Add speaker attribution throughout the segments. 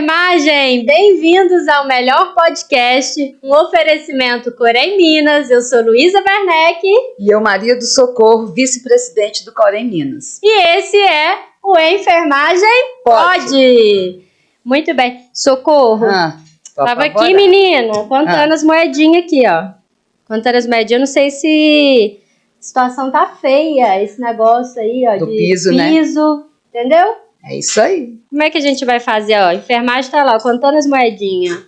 Speaker 1: enfermagem! Bem-vindos ao melhor podcast, um oferecimento Corém Minas. Eu sou Luísa Werneck.
Speaker 2: E eu, Maria do Socorro, vice-presidente do Corém Minas.
Speaker 1: E esse é o Enfermagem Pode! Muito bem. Socorro, tava aqui, menina, contando as moedinhas aqui, ó. Contando as moedinhas, não sei se a situação tá feia, esse negócio aí, ó,
Speaker 2: do
Speaker 1: de
Speaker 2: piso, né?
Speaker 1: Entendeu?
Speaker 2: É isso aí.
Speaker 1: Como é que a gente vai fazer, ó? A enfermagem tá lá, contando as moedinhas.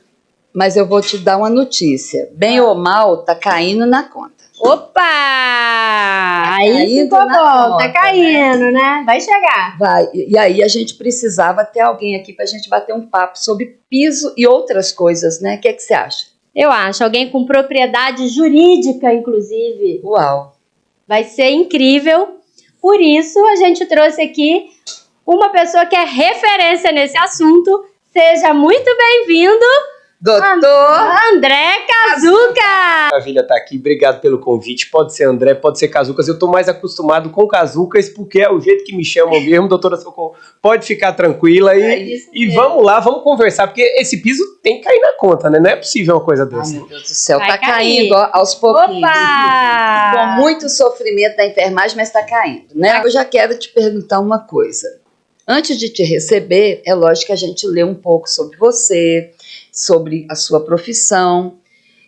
Speaker 2: Mas eu vou te dar uma notícia. Bem ou mal, tá caindo na conta.
Speaker 1: Opa!
Speaker 2: Tá
Speaker 1: aí ficou bom, tá caindo, né? Vai chegar.
Speaker 2: Vai. E aí a gente precisava ter alguém aqui pra gente bater um papo sobre piso e outras coisas, né? O que é que você acha?
Speaker 1: Eu acho, alguém com propriedade jurídica, inclusive.
Speaker 2: Uau!
Speaker 1: Vai ser incrível. Por isso, a gente trouxe aqui uma pessoa que é referência nesse assunto. Seja muito bem-vindo,
Speaker 2: Doutor
Speaker 1: André Kazuca!
Speaker 3: Maravilha estar aqui, obrigado pelo convite. Pode ser André, pode ser Kazucas. Eu estou mais acostumado com Kazucas porque é o jeito que me chamam mesmo, doutora Socorro. Pode ficar tranquila e vamos lá, vamos conversar, porque esse piso tem que cair na conta, né? Não é possível uma coisa dessa.
Speaker 2: Ai, meu Deus do céu,
Speaker 1: Vai
Speaker 2: tá
Speaker 1: cair.
Speaker 2: caindo ó, aos pouquinhos.
Speaker 1: Opa!
Speaker 2: Com muito sofrimento da enfermagem, mas tá caindo, né? Eu já quero te perguntar uma coisa. Antes de te receber, é lógico que a gente lê um pouco sobre você, sobre a sua profissão.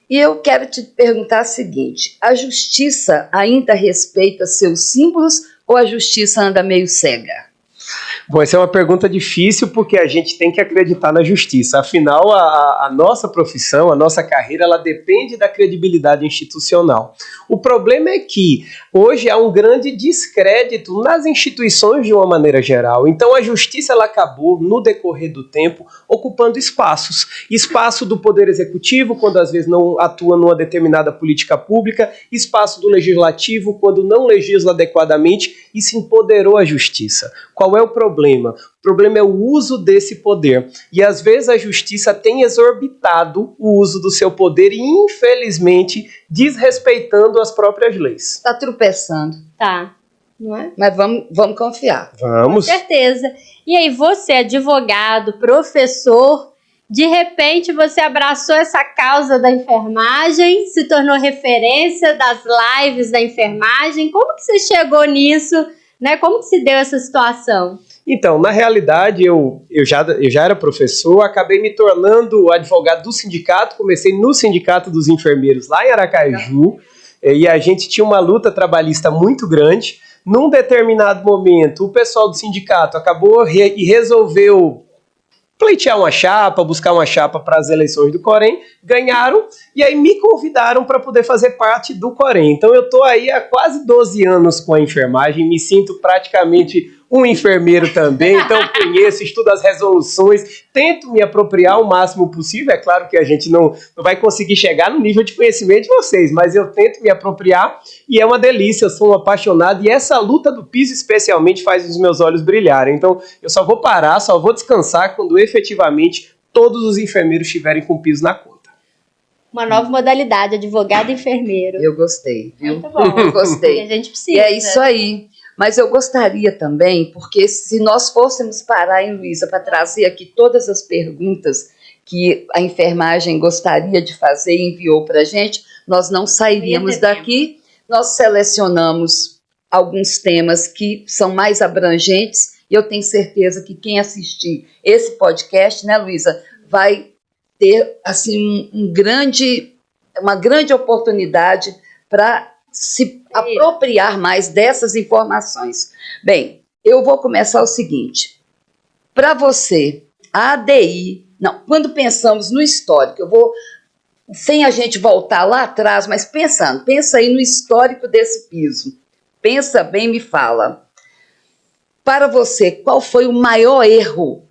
Speaker 2: E eu quero te perguntar o seguinte: a justiça ainda respeita seus símbolos ou a justiça anda meio cega?
Speaker 3: Bom, essa é uma pergunta difícil porque a gente tem que acreditar na justiça. Afinal, a nossa profissão, a nossa carreira, ela depende da credibilidade institucional. O problema é que hoje há um grande descrédito nas instituições de uma maneira geral. Então a justiça ela acabou, no decorrer do tempo, ocupando espaços. Espaço do Poder Executivo, quando às vezes não atua numa determinada política pública, espaço do Legislativo, quando não legisla adequadamente, e se empoderou a justiça. Qual é o problema? O problema é o uso desse poder. E às vezes a justiça tem exorbitado o uso do seu poder e, infelizmente, desrespeitando as próprias leis.
Speaker 2: Tá tropeçando.
Speaker 1: Tá, não é?
Speaker 2: Mas vamos confiar.
Speaker 3: Vamos.
Speaker 1: Com certeza. E aí, você, advogado, professor, de repente você abraçou essa causa da enfermagem, se tornou referência das lives da enfermagem. Como que você chegou nisso, né? Como que se deu essa situação?
Speaker 3: Então, na realidade, eu já era professor, acabei me tornando advogado do sindicato, comecei no Sindicato dos Enfermeiros lá em Aracaju, e a gente tinha uma luta trabalhista muito grande. Num determinado momento, o pessoal do sindicato acabou e resolveu pleitear uma chapa, buscar uma chapa para as eleições do Corém, ganharam, e aí me convidaram para poder fazer parte do Corém. Então eu estou aí há quase 12 anos com a enfermagem, me sinto praticamente um enfermeiro também, então conheço, estudo as resoluções, tento me apropriar o máximo possível. É claro que a gente não vai conseguir chegar no nível de conhecimento de vocês, mas eu tento me apropriar e é uma delícia, eu sou um apaixonado e essa luta do piso especialmente faz os meus olhos brilharem. Então eu só vou parar, só vou descansar quando efetivamente todos os enfermeiros estiverem com o piso na conta.
Speaker 1: Uma nova modalidade, advogado e enfermeiro.
Speaker 2: Eu gostei, viu?
Speaker 1: Muito bom.
Speaker 2: Eu gostei.
Speaker 1: A gente precisa.
Speaker 2: E é isso aí. Mas eu gostaria também, porque se nós fôssemos parar, hein, Luísa, para trazer aqui todas as perguntas que a enfermagem gostaria de fazer e enviou para a gente, nós não sairíamos daqui. Nós selecionamos alguns temas que são mais abrangentes e eu tenho certeza que quem assistir esse podcast, né, Luísa, vai ter assim, uma grande oportunidade para se apropriar mais dessas informações. Bem, eu vou começar o seguinte. Para você, a ADI... Não, quando pensamos no histórico, eu vou... Sem a gente voltar lá atrás, mas pensa aí no histórico desse piso. Pensa bem, me fala. Para você, qual foi o maior erro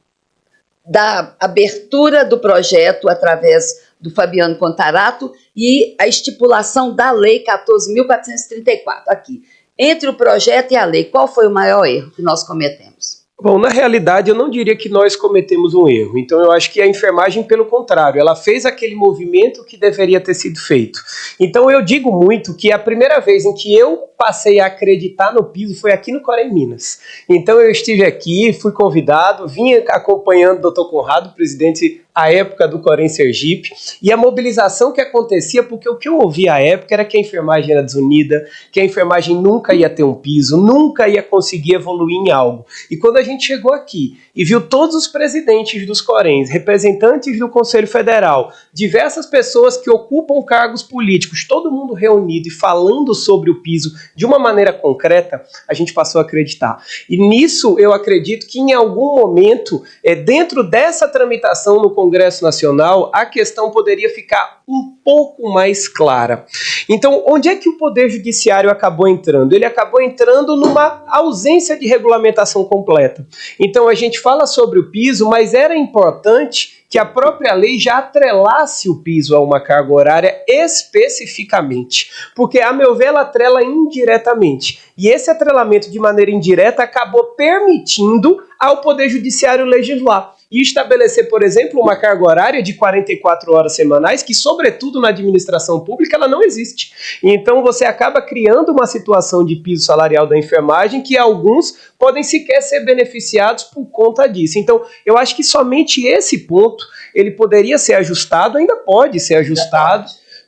Speaker 2: da abertura do projeto através do Fabiano Contarato e a estipulação da Lei 14.434, aqui. Entre o projeto e a lei, qual foi o maior erro que nós cometemos?
Speaker 3: Bom, na realidade, eu não diria que nós cometemos um erro. Então, eu acho que a enfermagem, pelo contrário, ela fez aquele movimento que deveria ter sido feito. Então, eu digo muito que a primeira vez em que eu passei a acreditar no piso foi aqui no Corém Minas. Então, eu estive aqui, fui convidado, vim acompanhando o Dr. Conrado, presidente à época do Corém Sergipe, e a mobilização que acontecia, porque o que eu ouvia à época era que a enfermagem era desunida, que a enfermagem nunca ia ter um piso, nunca ia conseguir evoluir em algo. E quando a gente chegou aqui e viu todos os presidentes dos Coréns, representantes do Conselho Federal, diversas pessoas que ocupam cargos políticos, todo mundo reunido e falando sobre o piso de uma maneira concreta, a gente passou a acreditar. E nisso eu acredito que em algum momento, dentro dessa tramitação no Congresso Nacional, a questão poderia ficar um pouco mais clara. Então, onde é que o Poder Judiciário acabou entrando? Ele acabou entrando numa ausência de regulamentação completa. Então, a gente fala sobre o piso, mas era importante que a própria lei já atrelasse o piso a uma carga horária especificamente, porque, a meu ver, ela atrela indiretamente. E esse atrelamento de maneira indireta acabou permitindo ao Poder Judiciário legislar e estabelecer, por exemplo, uma carga horária de 44 horas semanais, que, sobretudo na administração pública, ela não existe. Então, você acaba criando uma situação de piso salarial da enfermagem que alguns podem sequer ser beneficiados por conta disso. Então, eu acho que somente esse ponto ele poderia ser ajustado, ainda pode ser ajustado,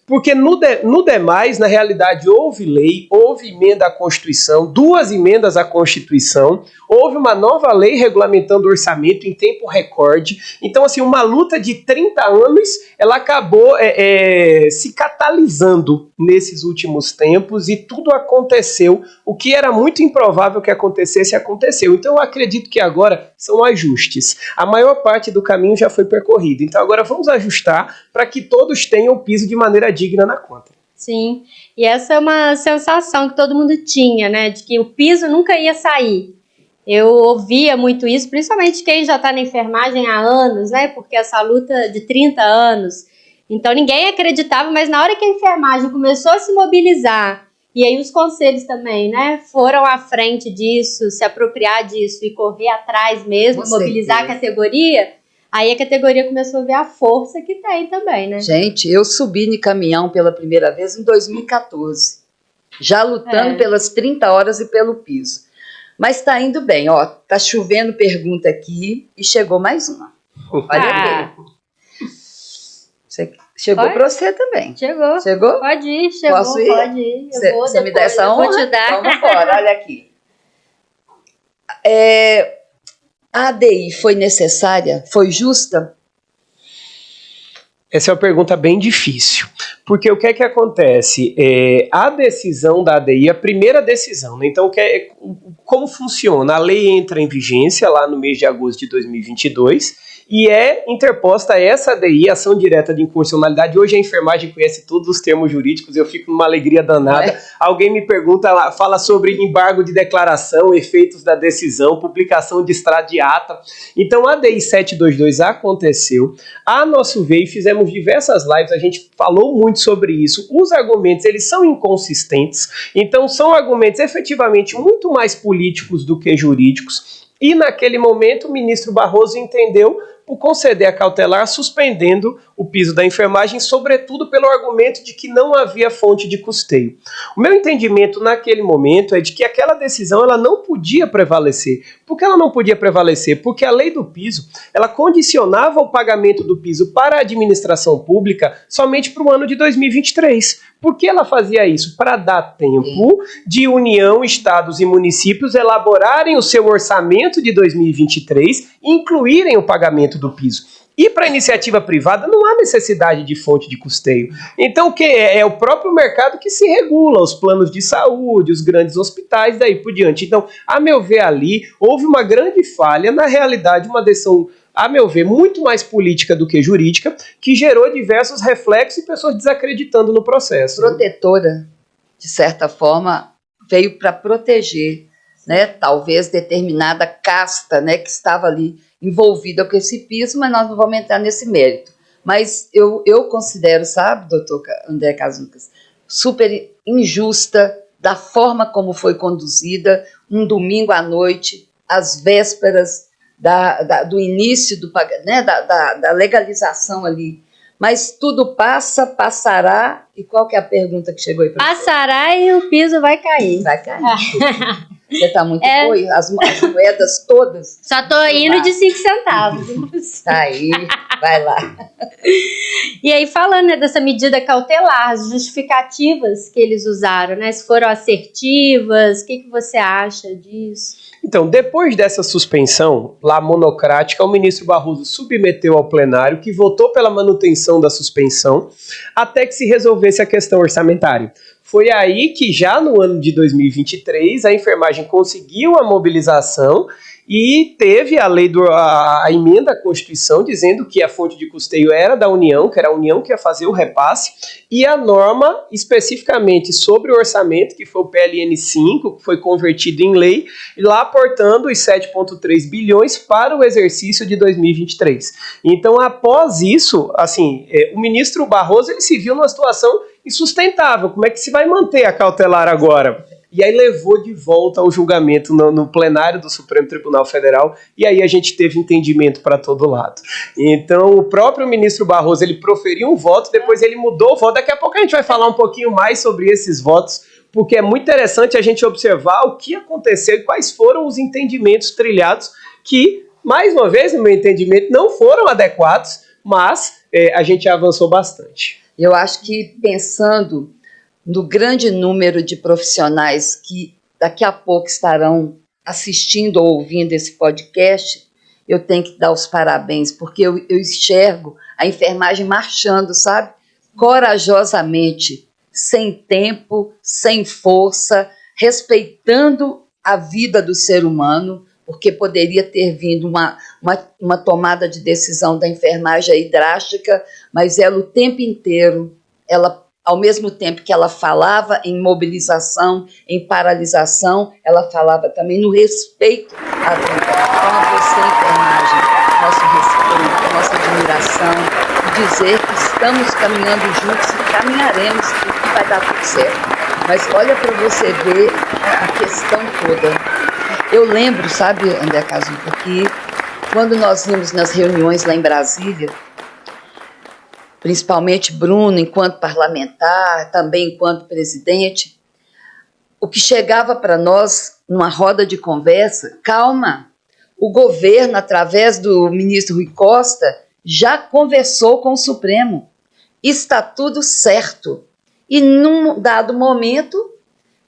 Speaker 3: porque no demais, na realidade, houve lei, houve emenda à Constituição, 2 emendas à Constituição, houve uma nova lei regulamentando o orçamento em tempo recorde. Então, assim, uma luta de 30 anos, ela acabou se catalisando nesses últimos tempos e tudo aconteceu. O que era muito improvável que acontecesse, aconteceu. Então, eu acredito que agora são ajustes. A maior parte do caminho já foi percorrido. Então, agora vamos ajustar para que todos tenham o piso de maneira digna na conta.
Speaker 1: Sim, e essa é uma sensação que todo mundo tinha, né, de que o piso nunca ia sair. Eu ouvia muito isso, principalmente quem já está na enfermagem há anos, né, porque essa luta de 30 anos, então ninguém acreditava, mas na hora que a enfermagem começou a se mobilizar, e aí os conselhos também, né, foram à frente disso, se apropriar disso e correr atrás mesmo, mobilizar a categoria. Aí a categoria começou a ver a força que tem também, né?
Speaker 2: Gente, eu subi no caminhão pela primeira vez em 2014, já lutando pelas 30 horas e pelo piso. Mas tá indo bem, ó, tá chovendo pergunta aqui e chegou mais uma. Olha chegou para você também.
Speaker 1: Chegou.
Speaker 2: Chegou?
Speaker 1: Pode ir, chegou.
Speaker 2: Posso ir?
Speaker 1: Pode ir.
Speaker 2: Você me dá essa honra?
Speaker 1: Vou te dar.
Speaker 2: Então, vamos embora, olha aqui. A ADI foi necessária? Foi justa?
Speaker 3: Essa é uma pergunta bem difícil, porque o que é que acontece? A decisão da ADI, a primeira decisão, né? Então, como funciona? A lei entra em vigência lá no mês de agosto de 2022 e é interposta essa ADI, ação direta de inconstitucionalidade. Hoje a enfermagem conhece todos os termos jurídicos, eu fico numa alegria danada. Alguém me pergunta, fala sobre embargo de declaração, efeitos da decisão, publicação de extrato de ata. Então a ADI 722 aconteceu, a nosso ver, e fizemos diversas lives, a gente falou muito sobre isso. Os argumentos, eles são inconsistentes, então são argumentos efetivamente muito mais políticos do que jurídicos. E naquele momento o ministro Barroso entendeu por conceder a cautelar, suspendendo o piso da enfermagem, sobretudo pelo argumento de que não havia fonte de custeio. O meu entendimento naquele momento é de que aquela decisão ela não podia prevalecer. Por que ela não podia prevalecer? Porque a lei do piso, ela condicionava o pagamento do piso para a administração pública somente para o ano de 2023. Por que ela fazia isso? Para dar tempo de União, estados e municípios elaborarem o seu orçamento de 2023 e incluírem o pagamento do piso. E para a iniciativa privada não há necessidade de fonte de custeio. Então que é o próprio mercado que se regula, os planos de saúde, os grandes hospitais, daí por diante. Então, a meu ver ali, houve uma grande falha, na realidade uma decisão, a meu ver, muito mais política do que jurídica, que gerou diversos reflexos e pessoas desacreditando no processo.
Speaker 2: Protetora, de certa forma, veio para proteger, né, talvez determinada casta, né, que estava ali envolvida com esse piso, mas nós não vamos entrar nesse mérito. Mas eu considero, sabe, doutor André Casucas, super injusta da forma como foi conduzida, um domingo à noite, às vésperas do início da legalização ali. Mas tudo passará. E qual que é a pergunta que chegou aí para você?
Speaker 1: Passará e o piso vai cair.
Speaker 2: Vai cair. Você está muito boa, as moedas todas.
Speaker 1: Só tô indo de 5 centavos.
Speaker 2: Tá aí, vai lá.
Speaker 1: E aí, falando, né, dessa medida cautelar, as justificativas que eles usaram, né? Se foram assertivas, o que você acha disso?
Speaker 3: Então, depois dessa suspensão, lá monocrática, o ministro Barroso submeteu ao plenário, que votou pela manutenção da suspensão, até que se resolvesse a questão orçamentária. Foi aí que, já no ano de 2023, a enfermagem conseguiu a mobilização e teve a emenda à Constituição dizendo que a fonte de custeio era da União, que era a União que ia fazer o repasse, e a norma especificamente sobre o orçamento, que foi o PLN 5, que foi convertido em lei, lá aportando os 7,3 bilhões para o exercício de 2023. Então, após isso, assim, o ministro Barroso ele se viu numa situação insustentável. Como é que se vai manter a cautelar agora? E aí levou de volta ao julgamento no plenário do Supremo Tribunal Federal, e aí a gente teve entendimento para todo lado. Então, o próprio ministro Barroso, ele proferiu um voto, depois ele mudou o voto. Daqui a pouco a gente vai falar um pouquinho mais sobre esses votos, porque é muito interessante a gente observar o que aconteceu e quais foram os entendimentos trilhados que, mais uma vez, no meu entendimento, não foram adequados, mas a gente avançou bastante.
Speaker 2: Eu acho que, pensando no grande número de profissionais que daqui a pouco estarão assistindo ou ouvindo esse podcast, eu tenho que dar os parabéns, porque eu enxergo a enfermagem marchando, sabe? Corajosamente, sem tempo, sem força, respeitando a vida do ser humano, porque poderia ter vindo uma tomada de decisão da enfermagem aí drástica, mas ela o tempo inteiro, ao mesmo tempo que ela falava em mobilização, em paralisação, ela falava também no respeito à vida. Então, a você, enfermagem, nosso respeito, nossa admiração, e dizer que estamos caminhando juntos e caminharemos, e vai dar tudo certo. Mas olha para você ver a questão toda. Eu lembro, sabe, André Casupa, que quando nós íamos nas reuniões lá em Brasília, principalmente Bruno, enquanto parlamentar, também enquanto presidente, o que chegava para nós numa roda de conversa, calma, o governo, através do ministro Rui Costa, já conversou com o Supremo, está tudo certo. E num dado momento,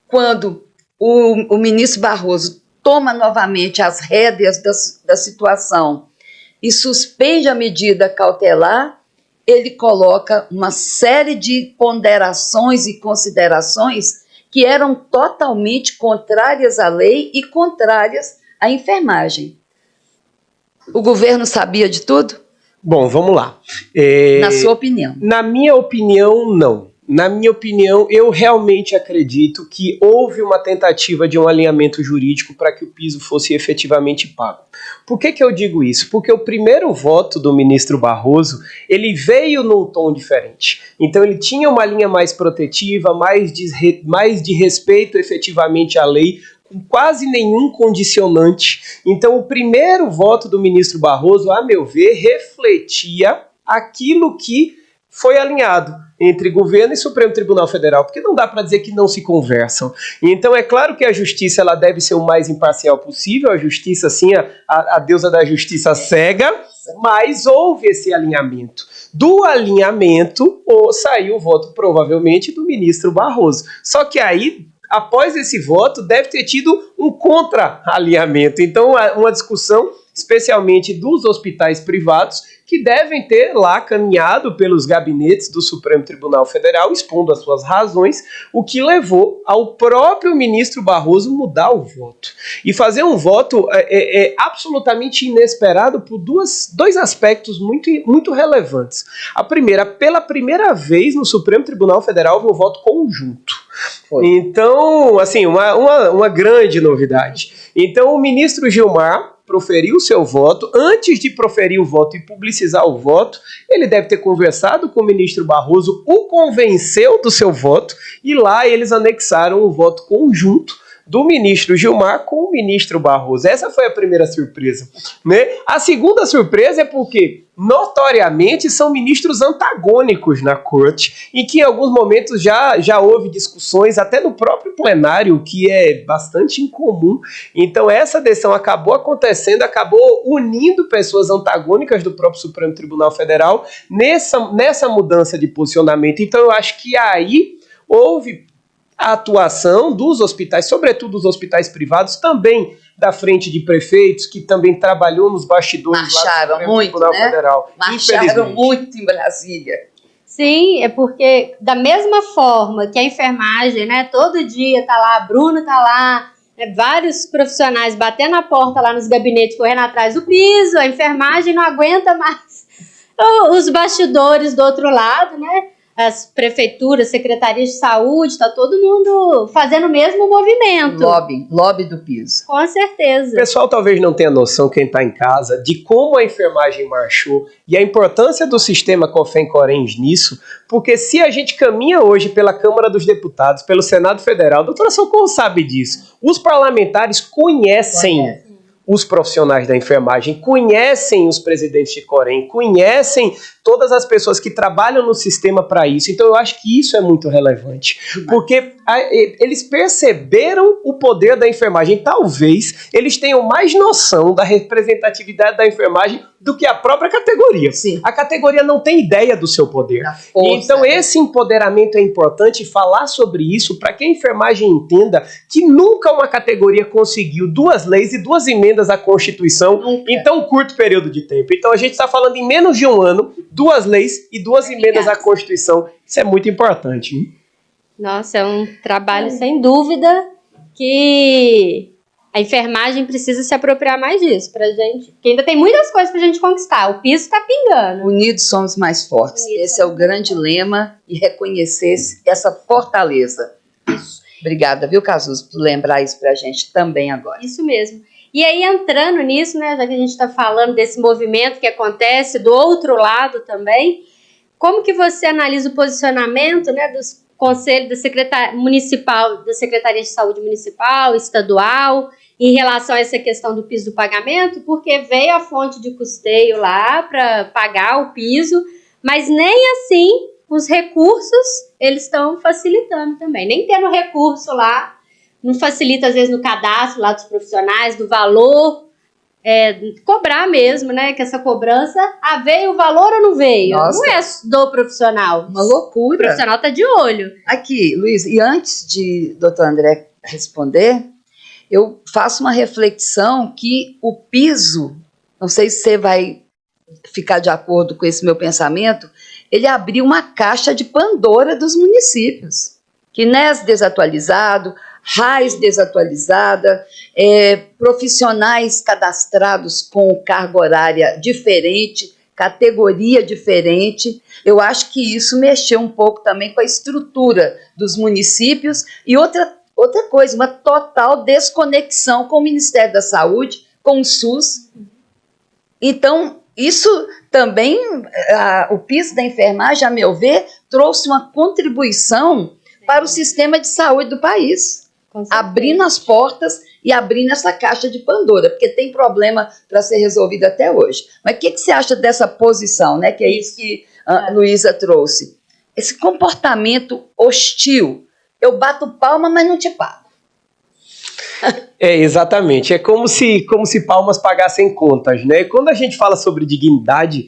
Speaker 2: quando o ministro Barroso toma novamente as rédeas da situação e suspende a medida cautelar, ele coloca uma série de ponderações e considerações que eram totalmente contrárias à lei e contrárias à enfermagem. O governo sabia de tudo?
Speaker 3: Bom, vamos lá.
Speaker 2: Na sua opinião?
Speaker 3: Na minha opinião, não. Na minha opinião, eu realmente acredito que houve uma tentativa de um alinhamento jurídico para que o piso fosse efetivamente pago. Por que eu digo isso? Porque o primeiro voto do ministro Barroso, ele veio num tom diferente. Então ele tinha uma linha mais protetiva, mais de respeito efetivamente à lei, com quase nenhum condicionante. Então o primeiro voto do ministro Barroso, a meu ver, refletia aquilo que foi alinhado entre governo e Supremo Tribunal Federal, porque não dá para dizer que não se conversam. Então é claro que a justiça ela deve ser o mais imparcial possível, a justiça sim, a deusa da justiça cega, mas houve esse alinhamento. Do alinhamento saiu o voto provavelmente do ministro Barroso. Só que aí, após esse voto, deve ter tido um contra-alinhamento. Então uma discussão especialmente dos hospitais privados, que devem ter lá caminhado pelos gabinetes do Supremo Tribunal Federal, expondo as suas razões, o que levou ao próprio ministro Barroso mudar o voto. E fazer um voto absolutamente inesperado por dois aspectos muito relevantes. A primeira, pela primeira vez no Supremo Tribunal Federal, houve um voto conjunto. Foi. Então, assim, uma grande novidade. Então, o ministro Gilmar proferiu seu voto. Antes de proferir o voto e publicizar o voto, ele deve ter conversado com o ministro Barroso, o convenceu do seu voto, e lá eles anexaram o voto conjunto do ministro Gilmar com o ministro Barroso. Essa foi a primeira surpresa, né? A segunda surpresa é porque, notoriamente, são ministros antagônicos na corte, em que em alguns momentos já houve discussões, até no próprio plenário, que é bastante incomum. Então essa decisão acabou acontecendo, acabou unindo pessoas antagônicas do próprio Supremo Tribunal Federal nessa mudança de posicionamento. Então eu acho que aí houve a atuação dos hospitais, sobretudo dos hospitais privados, também da frente de prefeitos, que também trabalhou nos bastidores
Speaker 2: marcharam
Speaker 3: lá do
Speaker 2: muito,
Speaker 3: Tribunal
Speaker 2: né?
Speaker 3: Federal.
Speaker 2: Marcharam muito em Brasília.
Speaker 1: Sim, é porque da mesma forma que a enfermagem, né, todo dia tá lá, Bruno tá lá, né, vários profissionais batendo a porta lá nos gabinetes, correndo atrás do piso, a enfermagem não aguenta mais os bastidores do outro lado, né? As prefeituras, secretarias de saúde, está todo mundo fazendo o mesmo movimento.
Speaker 2: Lobby do piso.
Speaker 1: Com certeza.
Speaker 3: O pessoal talvez não tenha noção, quem está em casa, de como a enfermagem marchou e a importância do sistema COFEM-CORENS nisso, porque se a gente caminha hoje pela Câmara dos Deputados, pelo Senado Federal, a doutora Socorro sabe disso, os parlamentares conhecem os profissionais da enfermagem, conhecem os presidentes de COREN, conhecem todas as pessoas que trabalham no sistema para isso. Então eu acho que isso é muito relevante, porque eles perceberam o poder da enfermagem. Talvez eles tenham mais noção da representatividade da enfermagem do que a própria categoria.
Speaker 2: Sim.
Speaker 3: A categoria não tem ideia do seu poder. Então esse empoderamento é importante, falar sobre isso para que a enfermagem entenda que nunca uma categoria conseguiu 2 leis e 2 emendas à Constituição em tão curto período de tempo. Então a gente está falando em menos de um ano, 2 leis e 2 emendas à Constituição. Isso é muito importante. Hein?
Speaker 1: Nossa, é um trabalho sem dúvida que a enfermagem precisa se apropriar mais disso pra gente, porque ainda tem muitas coisas pra gente conquistar. O piso tá pingando.
Speaker 2: Unidos somos mais fortes. Esse é o grande lema, e reconhecer essa fortaleza.
Speaker 1: Isso.
Speaker 2: Obrigada, viu, Cazuza, por lembrar isso pra gente também agora.
Speaker 1: Isso mesmo. E aí, entrando nisso, né, já que a gente está falando desse movimento que acontece do outro lado também, como que você analisa o posicionamento, né, dos conselhos da Secretaria de Saúde Municipal, estadual, em relação a essa questão do piso do pagamento? Porque veio a fonte de custeio lá para pagar o piso, mas nem assim os recursos eles estão facilitando também. Nem tendo recurso lá, não facilita, às vezes, no cadastro lá dos profissionais, do valor, cobrar mesmo, né? Que essa cobrança, veio o valor ou não veio?
Speaker 2: Nossa.
Speaker 1: Não é do profissional.
Speaker 2: Uma loucura.
Speaker 1: O profissional tá de olho.
Speaker 2: Aqui, Luiz, e antes de doutor André responder, eu faço uma reflexão que o piso, não sei se você vai ficar de acordo com esse meu pensamento, ele abriu uma caixa de Pandora dos municípios. QNES desatualizado, RAIS desatualizada, profissionais cadastrados com carga horária diferente, categoria diferente. Eu acho que isso mexeu um pouco também com a estrutura dos municípios. E outra coisa, uma total desconexão com o Ministério da Saúde, com o SUS. Então, isso também, o piso da enfermagem, a meu ver, trouxe uma contribuição para o sistema de saúde do país. Abrindo as portas e abrindo essa caixa de Pandora, porque tem problema para ser resolvido até hoje. Mas o que você acha dessa posição, né? Que é isso que a Luísa trouxe. Esse comportamento hostil. Eu bato palma, mas não te pago.
Speaker 3: Exatamente. É como se palmas pagassem contas, né? Quando a gente fala sobre dignidade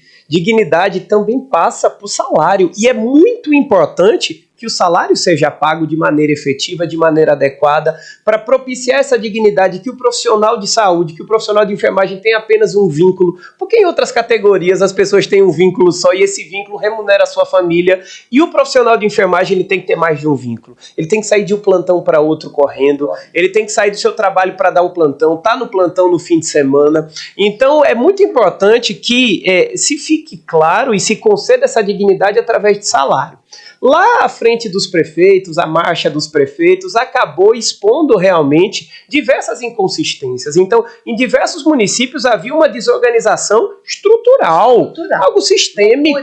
Speaker 3: também passa por salário. E é muito importante que o salário seja pago de maneira efetiva, de maneira adequada, para propiciar essa dignidade, que o profissional de saúde, que o profissional de enfermagem tem apenas um vínculo, porque em outras categorias as pessoas têm um vínculo só e esse vínculo remunera a sua família, e o profissional de enfermagem ele tem que ter mais de um vínculo. Ele tem que sair de um plantão para outro correndo, ele tem que sair do seu trabalho para dar um plantão, tá no plantão no fim de semana. Então é muito importante que se fique claro e se conceda essa dignidade através de salário. Lá à frente dos prefeitos, a marcha dos prefeitos acabou expondo realmente diversas inconsistências. Então, em diversos municípios havia uma desorganização estrutural. Algo sistêmico.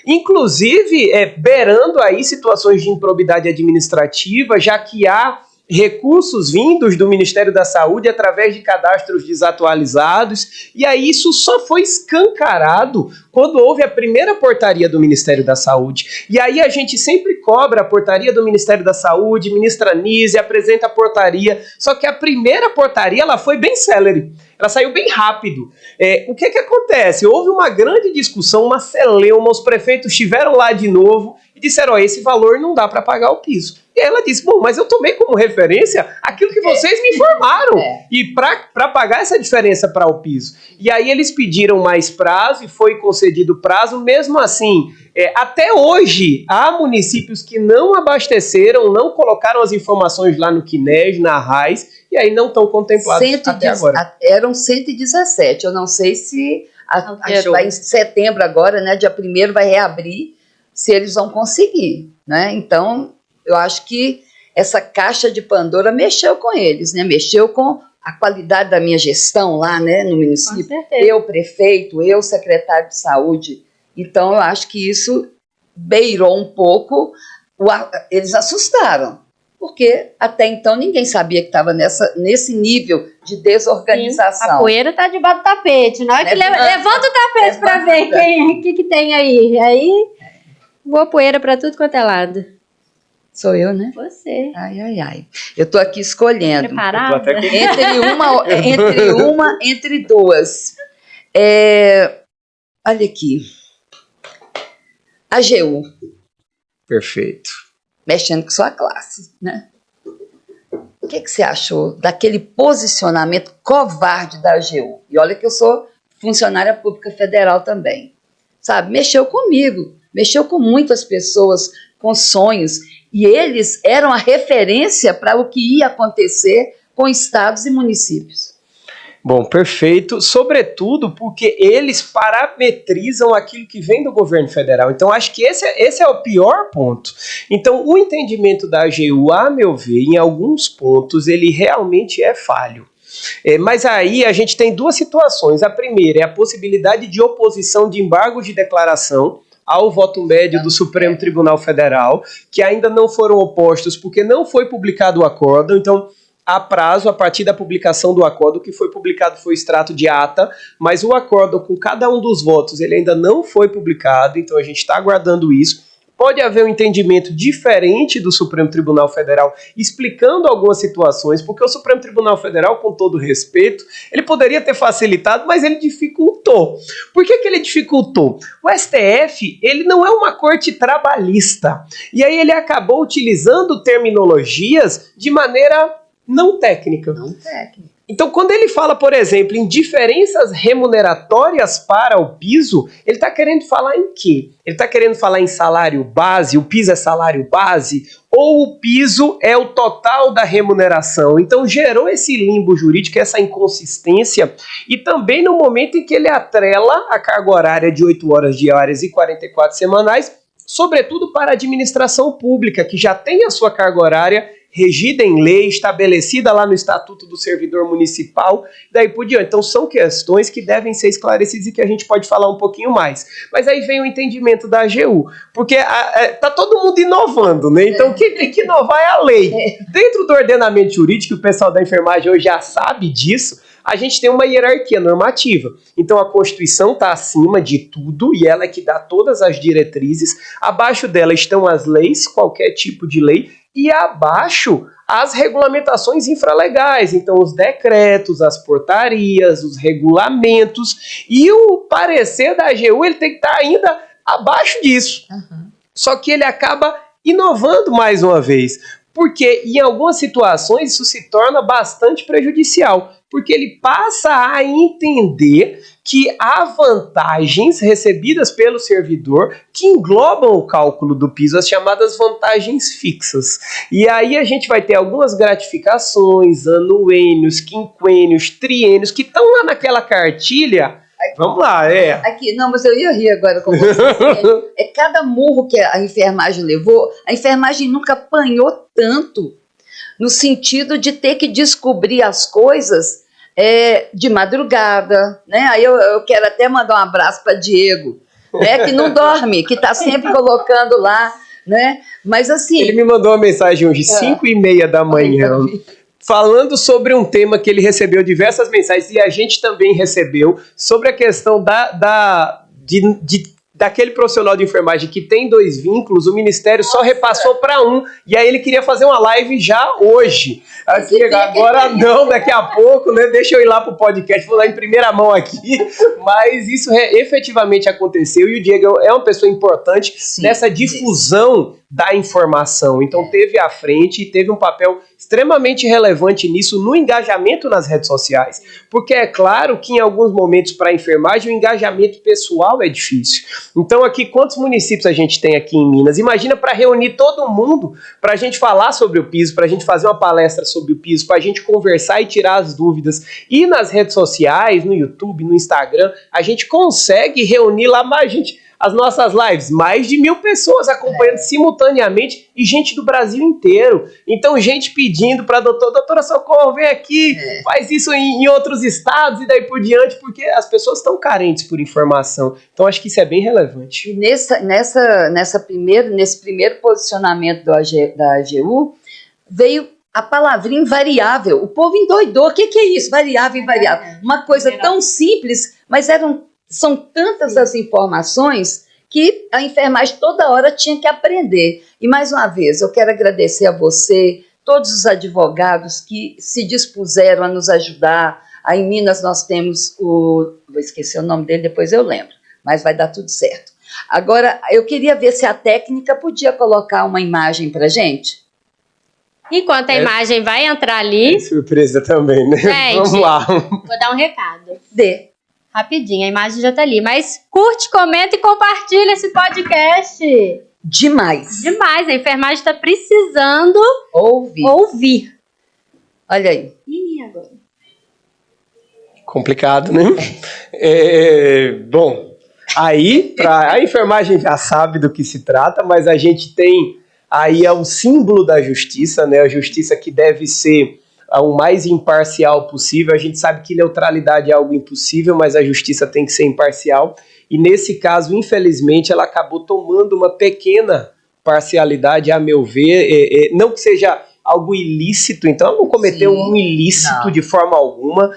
Speaker 3: Inclusive, beirando aí situações de improbidade administrativa, já que há recursos vindos do Ministério da Saúde através de cadastros desatualizados, e aí isso só foi escancarado quando houve a primeira portaria do Ministério da Saúde. E aí a gente sempre cobra a portaria do Ministério da Saúde, ministra Nise apresenta a portaria, só que a primeira portaria ela foi bem célere, ela saiu bem rápido. O que acontece? Houve uma grande discussão, uma celeuma, os prefeitos estiveram lá de novo e disseram, esse valor não dá para pagar o piso. E ela disse, bom, mas eu tomei como referência aquilo que vocês me informaram. E para pagar essa diferença para o piso. E aí eles pediram mais prazo e foi concedido prazo. Mesmo assim, até hoje, há municípios que não abasteceram, não colocaram as informações lá no CNES, na RAIS, e aí não estão contemplados até agora.
Speaker 2: Eram 117. Eu não sei se vai em setembro agora, né? Dia 1º vai reabrir, se eles vão conseguir, né? Então, eu acho que essa caixa de Pandora mexeu com eles, né? Mexeu com a qualidade da minha gestão lá, né, no município.
Speaker 1: Com certeza.
Speaker 2: Eu, prefeito, eu, secretário de saúde. Então, eu acho que isso beirou um pouco, eles assustaram, porque até então ninguém sabia que estava nesse nível de desorganização.
Speaker 1: Sim, a poeira está debaixo do tapete. Na hora que levanta o tapete para ver o que tem aí. Aí, boa poeira para tudo quanto é lado.
Speaker 2: Sou eu, né?
Speaker 1: Você.
Speaker 2: Ai. Eu tô aqui escolhendo.
Speaker 1: Preparada?
Speaker 2: Entre duas. Olha aqui. A AGU.
Speaker 3: Perfeito.
Speaker 2: Mexendo com sua classe, né? O que você achou daquele posicionamento covarde da AGU? E olha que eu sou funcionária pública federal também. Sabe? Mexeu comigo. Mexeu com muitas pessoas, com sonhos. E eles eram a referência para o que ia acontecer com estados e municípios.
Speaker 3: Bom, perfeito. Sobretudo porque eles parametrizam aquilo que vem do governo federal. Então, acho que esse é o pior ponto. Então, o entendimento da AGU, a meu ver, em alguns pontos, ele realmente é falho. Mas aí a gente tem duas situações. A primeira é a possibilidade de oposição de embargos de declaração ao voto médio do Supremo Tribunal Federal, que ainda não foram opostos porque não foi publicado o acórdão. Então, há prazo a partir da publicação do acórdão. O que foi publicado foi o extrato de ata, mas o acórdão com cada um dos votos ele ainda não foi publicado, então a gente está aguardando isso. Pode haver um entendimento diferente do Supremo Tribunal Federal explicando algumas situações, porque o Supremo Tribunal Federal, com todo respeito, ele poderia ter facilitado, mas ele dificultou. Por que ele dificultou? O STF, ele não é uma corte trabalhista, e aí ele acabou utilizando terminologias de maneira não técnica.
Speaker 2: Não técnica.
Speaker 3: Então, quando ele fala, por exemplo, em diferenças remuneratórias para o piso, ele está querendo falar em quê? Ele está querendo falar em salário base, o piso é salário base, ou o piso é o total da remuneração? Então, gerou esse limbo jurídico, essa inconsistência, e também no momento em que ele atrela a carga horária de 8 horas diárias e 44 semanais, sobretudo para a administração pública, que já tem a sua carga horária regida em lei, estabelecida lá no Estatuto do Servidor Municipal, daí por diante. Então são questões que devem ser esclarecidas e que a gente pode falar um pouquinho mais. Mas aí vem o entendimento da AGU, porque tá todo mundo inovando, né? Então quem tem que inovar é a lei. Dentro do ordenamento jurídico, o pessoal da enfermagem hoje já sabe disso, a gente tem uma hierarquia normativa. Então a Constituição está acima de tudo e ela é que dá todas as diretrizes. Abaixo dela estão as leis, qualquer tipo de lei, e abaixo as regulamentações infralegais, então os decretos, as portarias, os regulamentos, e o parecer da AGU ele tem que estar ainda abaixo disso. Uhum. Só que ele acaba inovando mais uma vez, porque em algumas situações isso se torna bastante prejudicial, porque ele passa a entender que há vantagens recebidas pelo servidor que englobam o cálculo do piso, as chamadas vantagens fixas. E aí a gente vai ter algumas gratificações, anuênios, quinquênios, triênios, que estão lá naquela cartilha. Vamos lá,
Speaker 2: Aqui, não, mas eu ia rir agora com você. É cada murro que a enfermagem levou, a enfermagem nunca apanhou tanto, no sentido de ter que descobrir as coisas de madrugada, né? Aí eu quero até mandar um abraço para Diego, né? Que não dorme, que está sempre colocando lá, né? Mas assim...
Speaker 3: Ele me mandou uma mensagem hoje, 5h30 da manhã, falando sobre um tema que ele recebeu diversas mensagens, e a gente também recebeu, sobre a questão daquele profissional de enfermagem que tem 2 vínculos, o Ministério só repassou para um, e aí ele queria fazer uma live já hoje. Aqui, agora não, daqui a pouco, né? Deixa eu ir lá pro podcast, vou lá em primeira mão aqui, mas isso efetivamente aconteceu, e o Diego é uma pessoa importante nessa difusão da informação. Então teve à frente e teve um papel extremamente relevante nisso, no engajamento nas redes sociais. Porque é claro que em alguns momentos para a enfermagem o engajamento pessoal é difícil. Então aqui, quantos municípios a gente tem aqui em Minas? Imagina para reunir todo mundo, para a gente falar sobre o piso, para a gente fazer uma palestra sobre o piso, para a gente conversar e tirar as dúvidas. E nas redes sociais, no YouTube, no Instagram, a gente consegue reunir lá mais gente. As nossas lives, mais de 1.000 pessoas acompanhando simultaneamente, e gente do Brasil inteiro. Então, gente pedindo para doutora Socorro, vem aqui, faz isso em outros estados e daí por diante, porque as pessoas estão carentes por informação. Então, acho que isso é bem relevante.
Speaker 2: E nesse primeiro posicionamento da AGU, veio a palavrinha invariável. O povo endoidou. O que é isso? Variável, invariável. Uma coisa tão simples, mas são tantas as informações que a enfermagem toda hora tinha que aprender. E mais uma vez, eu quero agradecer a você, todos os advogados que se dispuseram a nos ajudar. Aí em Minas nós temos vou esquecer o nome dele, depois eu lembro, mas vai dar tudo certo. Agora, eu queria ver se a técnica podia colocar uma imagem para gente.
Speaker 1: Enquanto a imagem vai entrar ali...
Speaker 3: É surpresa também, né?
Speaker 1: Gente,
Speaker 3: vamos lá.
Speaker 1: Vou dar um recado.
Speaker 2: Rapidinho,
Speaker 1: a imagem já tá ali. Mas curte, comenta e compartilha esse podcast.
Speaker 2: Demais.
Speaker 1: A enfermagem tá precisando ouvir.
Speaker 2: Olha aí.
Speaker 1: E agora?
Speaker 3: Complicado, né? Bom, aí a enfermagem já sabe do que se trata, mas a gente tem aí o símbolo da justiça, né? A justiça que deve ser o mais imparcial possível. A gente sabe que neutralidade é algo impossível, mas a justiça tem que ser imparcial. E nesse caso, infelizmente, ela acabou tomando uma pequena parcialidade, a meu ver. Não que seja algo ilícito, então ela não cometeu um ilícito de forma alguma,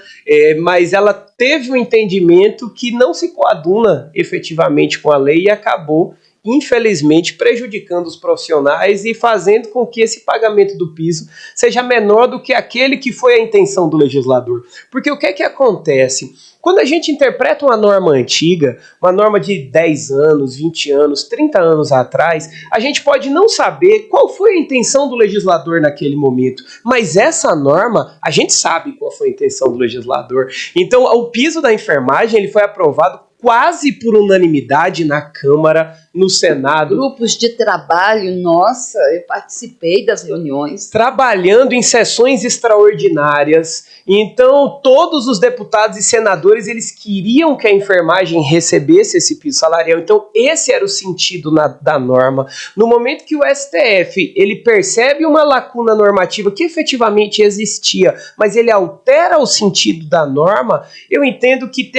Speaker 3: mas ela teve um entendimento que não se coaduna efetivamente com a lei e acabou, infelizmente, prejudicando os profissionais e fazendo com que esse pagamento do piso seja menor do que aquele que foi a intenção do legislador. Porque o que é que acontece? Quando a gente interpreta uma norma antiga, uma norma de 10 anos, 20 anos, 30 anos atrás, a gente pode não saber qual foi a intenção do legislador naquele momento, mas essa norma, a gente sabe qual foi a intenção do legislador. Então, o piso da enfermagem ele foi aprovado quase por unanimidade na Câmara, no Senado.
Speaker 2: Grupos de trabalho, nossa, eu participei das reuniões.
Speaker 3: Trabalhando em sessões extraordinárias. Então, todos os deputados e senadores, eles queriam que a enfermagem recebesse esse piso salarial. Então, esse era o sentido da norma. No momento que o STF, ele percebe uma lacuna normativa que efetivamente existia, mas ele altera o sentido da norma, eu entendo que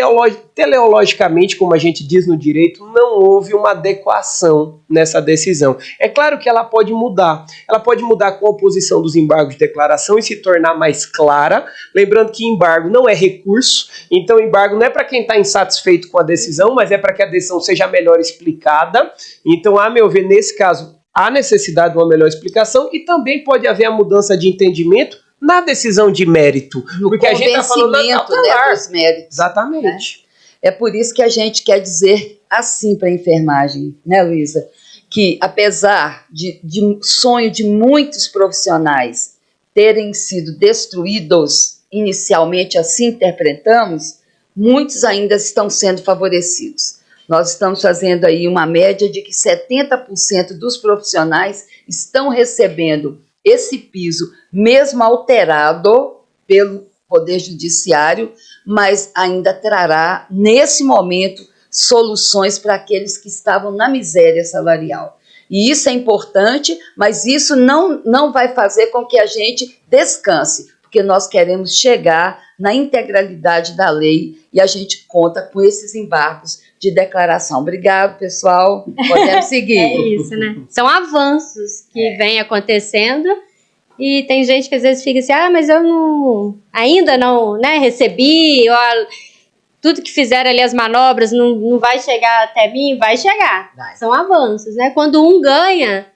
Speaker 3: teleologicamente, como a gente diz no direito, não houve uma adequação nessa decisão. É claro que ela pode mudar. Ela pode mudar com a oposição dos embargos de declaração e se tornar mais clara. Lembrando que embargo não é recurso, então embargo não é para quem está insatisfeito com a decisão, mas é para que a decisão seja melhor explicada. Então, a meu ver, nesse caso, há necessidade de uma melhor explicação e também pode haver a mudança de entendimento na decisão de mérito.
Speaker 2: Porque a gente está falando dos méritos.
Speaker 3: Exatamente.
Speaker 2: É por isso que a gente quer dizer assim para a enfermagem, né, Luísa? Que apesar de sonho de muitos profissionais terem sido destruídos inicialmente, assim interpretamos, muitos ainda estão sendo favorecidos. Nós estamos fazendo aí uma média de que 70% dos profissionais estão recebendo esse piso, mesmo alterado pelo Poder Judiciário, mas ainda trará, nesse momento, soluções para aqueles que estavam na miséria salarial. E isso é importante, mas isso não vai fazer com que a gente descanse, porque nós queremos chegar na integralidade da lei e a gente conta com esses embargos de declaração. Obrigado, pessoal. Podemos seguir.
Speaker 1: É isso, né? São avanços que vêm acontecendo e tem gente que às vezes fica assim, mas eu ainda não, né, recebi, tudo que fizeram ali as manobras não vai chegar até mim, vai chegar.
Speaker 2: Vai.
Speaker 1: São avanços, né? Quando um ganha,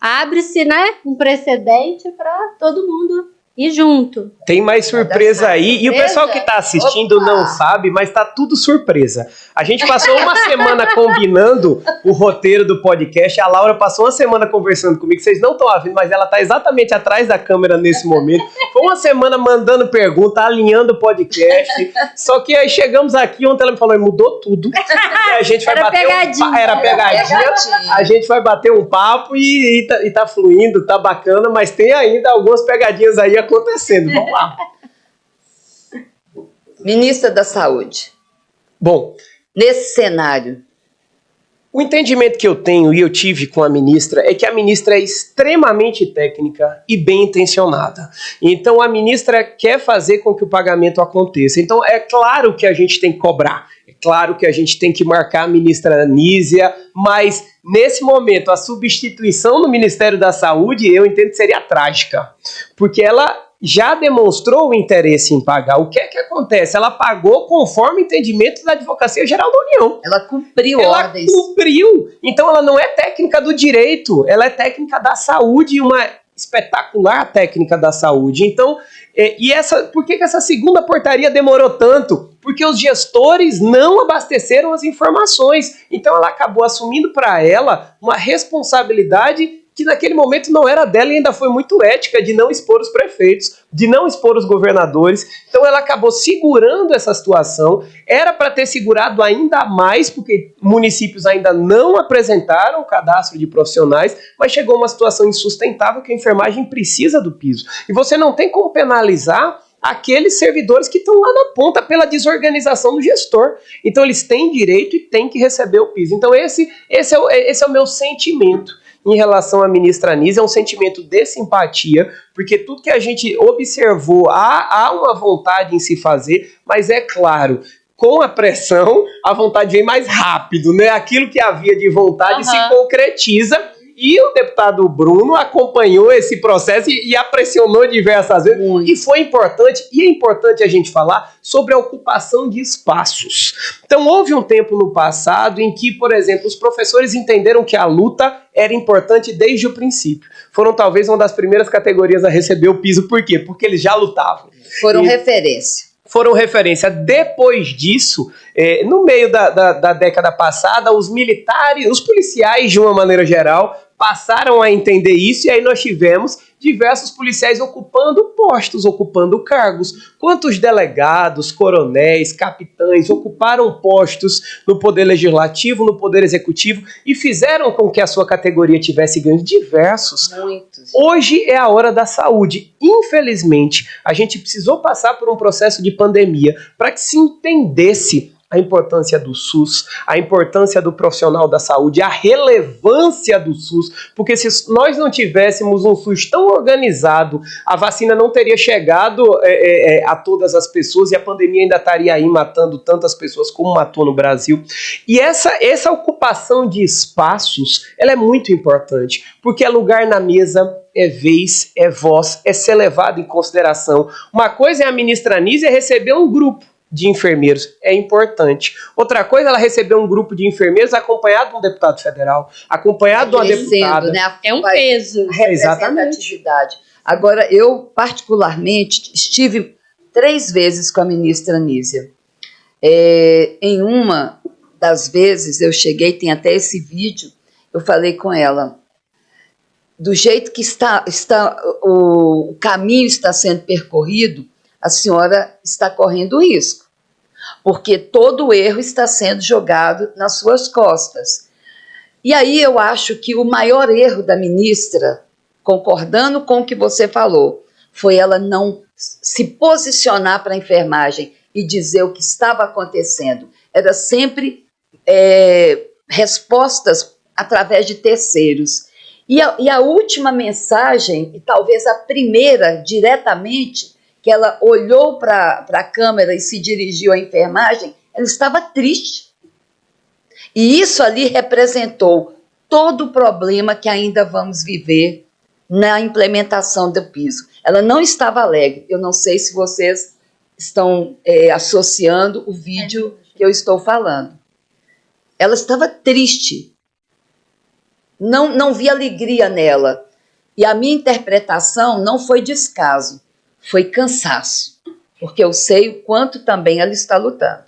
Speaker 1: abre-se, né, um precedente para todo mundo ir junto.
Speaker 3: Tem mais surpresa aí. E o pessoal que está assistindo não sabe, mas tá tudo surpresa. A gente passou uma semana combinando o roteiro do podcast. A Laura passou uma semana conversando comigo. Vocês não estão ouvindo, mas ela está exatamente atrás da câmera nesse momento. Foi uma semana mandando pergunta, alinhando o podcast. Só que aí chegamos aqui, ontem ela me falou, mudou tudo. E a gente vai bater
Speaker 1: pegadinha.
Speaker 3: Era pegadinha. A gente vai bater um papo e tá fluindo, tá bacana, mas tem ainda algumas pegadinhas aí acontecendo. Vamos lá.
Speaker 2: Ministra da Saúde.
Speaker 3: Bom,
Speaker 2: nesse cenário,
Speaker 3: o entendimento que eu tenho e eu tive com a ministra é que a ministra é extremamente técnica e bem intencionada. Então a ministra quer fazer com que o pagamento aconteça. Então é claro que a gente tem que cobrar. É claro que a gente tem que marcar a ministra Anísia, mas nesse momento a substituição no Ministério da Saúde eu entendo que seria trágica, porque ela já demonstrou o interesse em pagar. O que é que acontece? Ela pagou conforme o entendimento da Advocacia Geral da União.
Speaker 2: Ela cumpriu ordens.
Speaker 3: Ela cumpriu. Então ela não é técnica do direito, ela é técnica da saúde, uma espetacular técnica da saúde. Então, por que essa segunda portaria demorou tanto? Porque os gestores não abasteceram as informações. Então ela acabou assumindo para ela uma responsabilidade que naquele momento não era dela e ainda foi muito ética de não expor os prefeitos, de não expor os governadores. Então ela acabou segurando essa situação. Era para ter segurado ainda mais, porque municípios ainda não apresentaram o cadastro de profissionais, mas chegou uma situação insustentável que a enfermagem precisa do piso. E você não tem como penalizar aqueles servidores que estão lá na ponta pela desorganização do gestor. Então eles têm direito e têm que receber o piso. Então esse é o meu sentimento em relação à ministra Anísia, é um sentimento de simpatia, porque tudo que a gente observou, há uma vontade em se fazer, mas é claro, com a pressão, a vontade vem mais rápido, né? Aquilo que havia de vontade se concretiza. E o deputado Bruno acompanhou esse processo e a pressionou diversas vezes. E foi importante, e é importante a gente falar sobre a ocupação de espaços. Então, houve um tempo no passado em que, por exemplo, os professores entenderam que a luta era importante desde o princípio. Foram talvez uma das primeiras categorias a receber o piso. Por quê? Porque eles já lutavam.
Speaker 2: Foram referência.
Speaker 3: Foram referência. Depois disso, no meio da década passada, os militares, os policiais, de uma maneira geral, passaram a entender isso, e aí nós tivemos diversos policiais ocupando postos, ocupando cargos. Quantos delegados, coronéis, capitães ocuparam postos no Poder Legislativo, no Poder Executivo e fizeram com que a sua categoria tivesse ganhos? Diversos.
Speaker 2: Muitos.
Speaker 3: Hoje é a hora da saúde. Infelizmente, a gente precisou passar por um processo de pandemia para que se entendesse a importância do SUS, a importância do profissional da saúde, a relevância do SUS, porque se nós não tivéssemos um SUS tão organizado, a vacina não teria chegado a todas as pessoas e a pandemia ainda estaria aí matando tantas pessoas como matou no Brasil. E essa ocupação de espaços, ela é muito importante, porque é lugar na mesa, é vez, é voz, é ser levado em consideração. Uma coisa é a ministra Anísia receber um grupo de enfermeiros, é importante. Outra coisa, ela recebeu um grupo de enfermeiros acompanhado de um deputado federal, acompanhado de uma deputada.
Speaker 2: Né?
Speaker 1: É um peso.
Speaker 2: Representatividade. Agora, eu particularmente estive 3 vezes com a ministra Anísia. Em uma das vezes eu cheguei, tem até esse vídeo, eu falei com ela, do jeito que o caminho está sendo percorrido, a senhora está correndo risco, porque todo o erro está sendo jogado nas suas costas. E aí eu acho que o maior erro da ministra, concordando com o que você falou, foi ela não se posicionar para a enfermagem e dizer o que estava acontecendo. Era sempre respostas através de terceiros. E a última mensagem, e talvez a primeira diretamente, que ela olhou para a câmera e se dirigiu à enfermagem, ela estava triste. E isso ali representou todo o problema que ainda vamos viver na implementação do piso. Ela não estava alegre. Eu não sei se vocês estão associando o vídeo que eu estou falando. Ela estava triste. Não vi alegria nela. E a minha interpretação não foi descaso, foi cansaço. Porque eu sei o quanto também ela está lutando.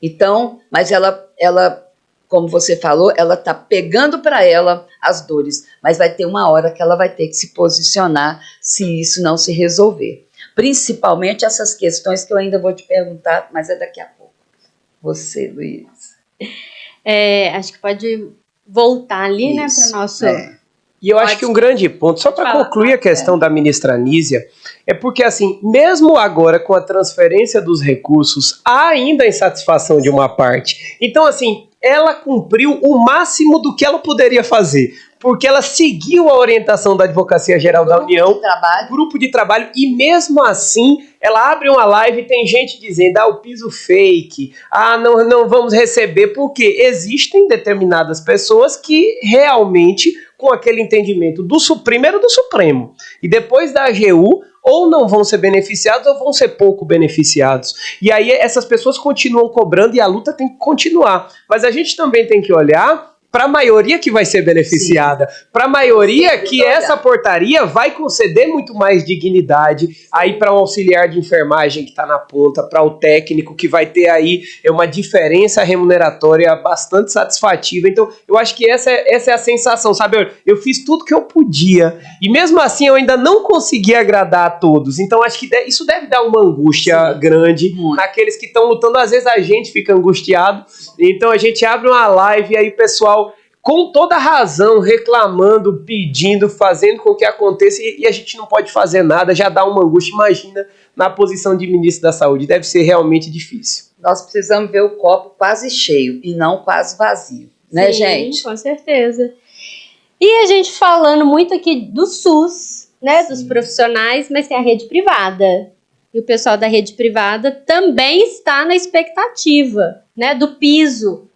Speaker 2: Então, mas ela como você falou, ela está pegando para ela as dores, mas vai ter uma hora que ela vai ter que se posicionar se isso não se resolver. Principalmente essas questões que eu ainda vou te perguntar, mas é daqui a pouco. Você, Luiz.
Speaker 1: Acho que pode voltar ali, isso, né, para o nosso...
Speaker 3: E eu acho que um grande ponto, só para concluir a questão da ministra Anísia, é porque, assim, mesmo agora com a transferência dos recursos, há ainda a insatisfação de uma parte. Então, assim, ela cumpriu o máximo do que ela poderia fazer, porque ela seguiu a orientação da Advocacia Geral da União, grupo de trabalho, e mesmo assim, ela abre uma live e tem gente dizendo, o piso fake, não vamos receber, porque existem determinadas pessoas que realmente, com aquele entendimento primeiro do Supremo, e depois da AGU, ou não vão ser beneficiados ou vão ser pouco beneficiados. E aí essas pessoas continuam cobrando e a luta tem que continuar. Mas a gente também tem que olhar para a maioria que vai ser beneficiada, para a maioria que essa portaria vai conceder muito mais dignidade aí para o auxiliar de enfermagem que está na ponta, para o técnico que vai ter aí uma diferença remuneratória bastante satisfativa. Então, eu acho que essa é a sensação, sabe? Eu fiz tudo que eu podia e mesmo assim eu ainda não consegui agradar a todos. Então, acho que isso deve dar uma angústia grande naqueles que estão lutando. Às vezes a gente fica angustiado, então a gente abre uma live e aí o pessoal com toda razão, reclamando, pedindo, fazendo com que aconteça e a gente não pode fazer nada, já dá uma angústia. Imagina na posição de ministro da Saúde, deve ser realmente difícil.
Speaker 2: Nós precisamos ver o copo quase cheio e não quase vazio, né, gente?
Speaker 1: Sim, com certeza. E a gente falando muito aqui do SUS, né, dos profissionais, mas tem a rede privada. E o pessoal da rede privada também está na expectativa, né, do piso.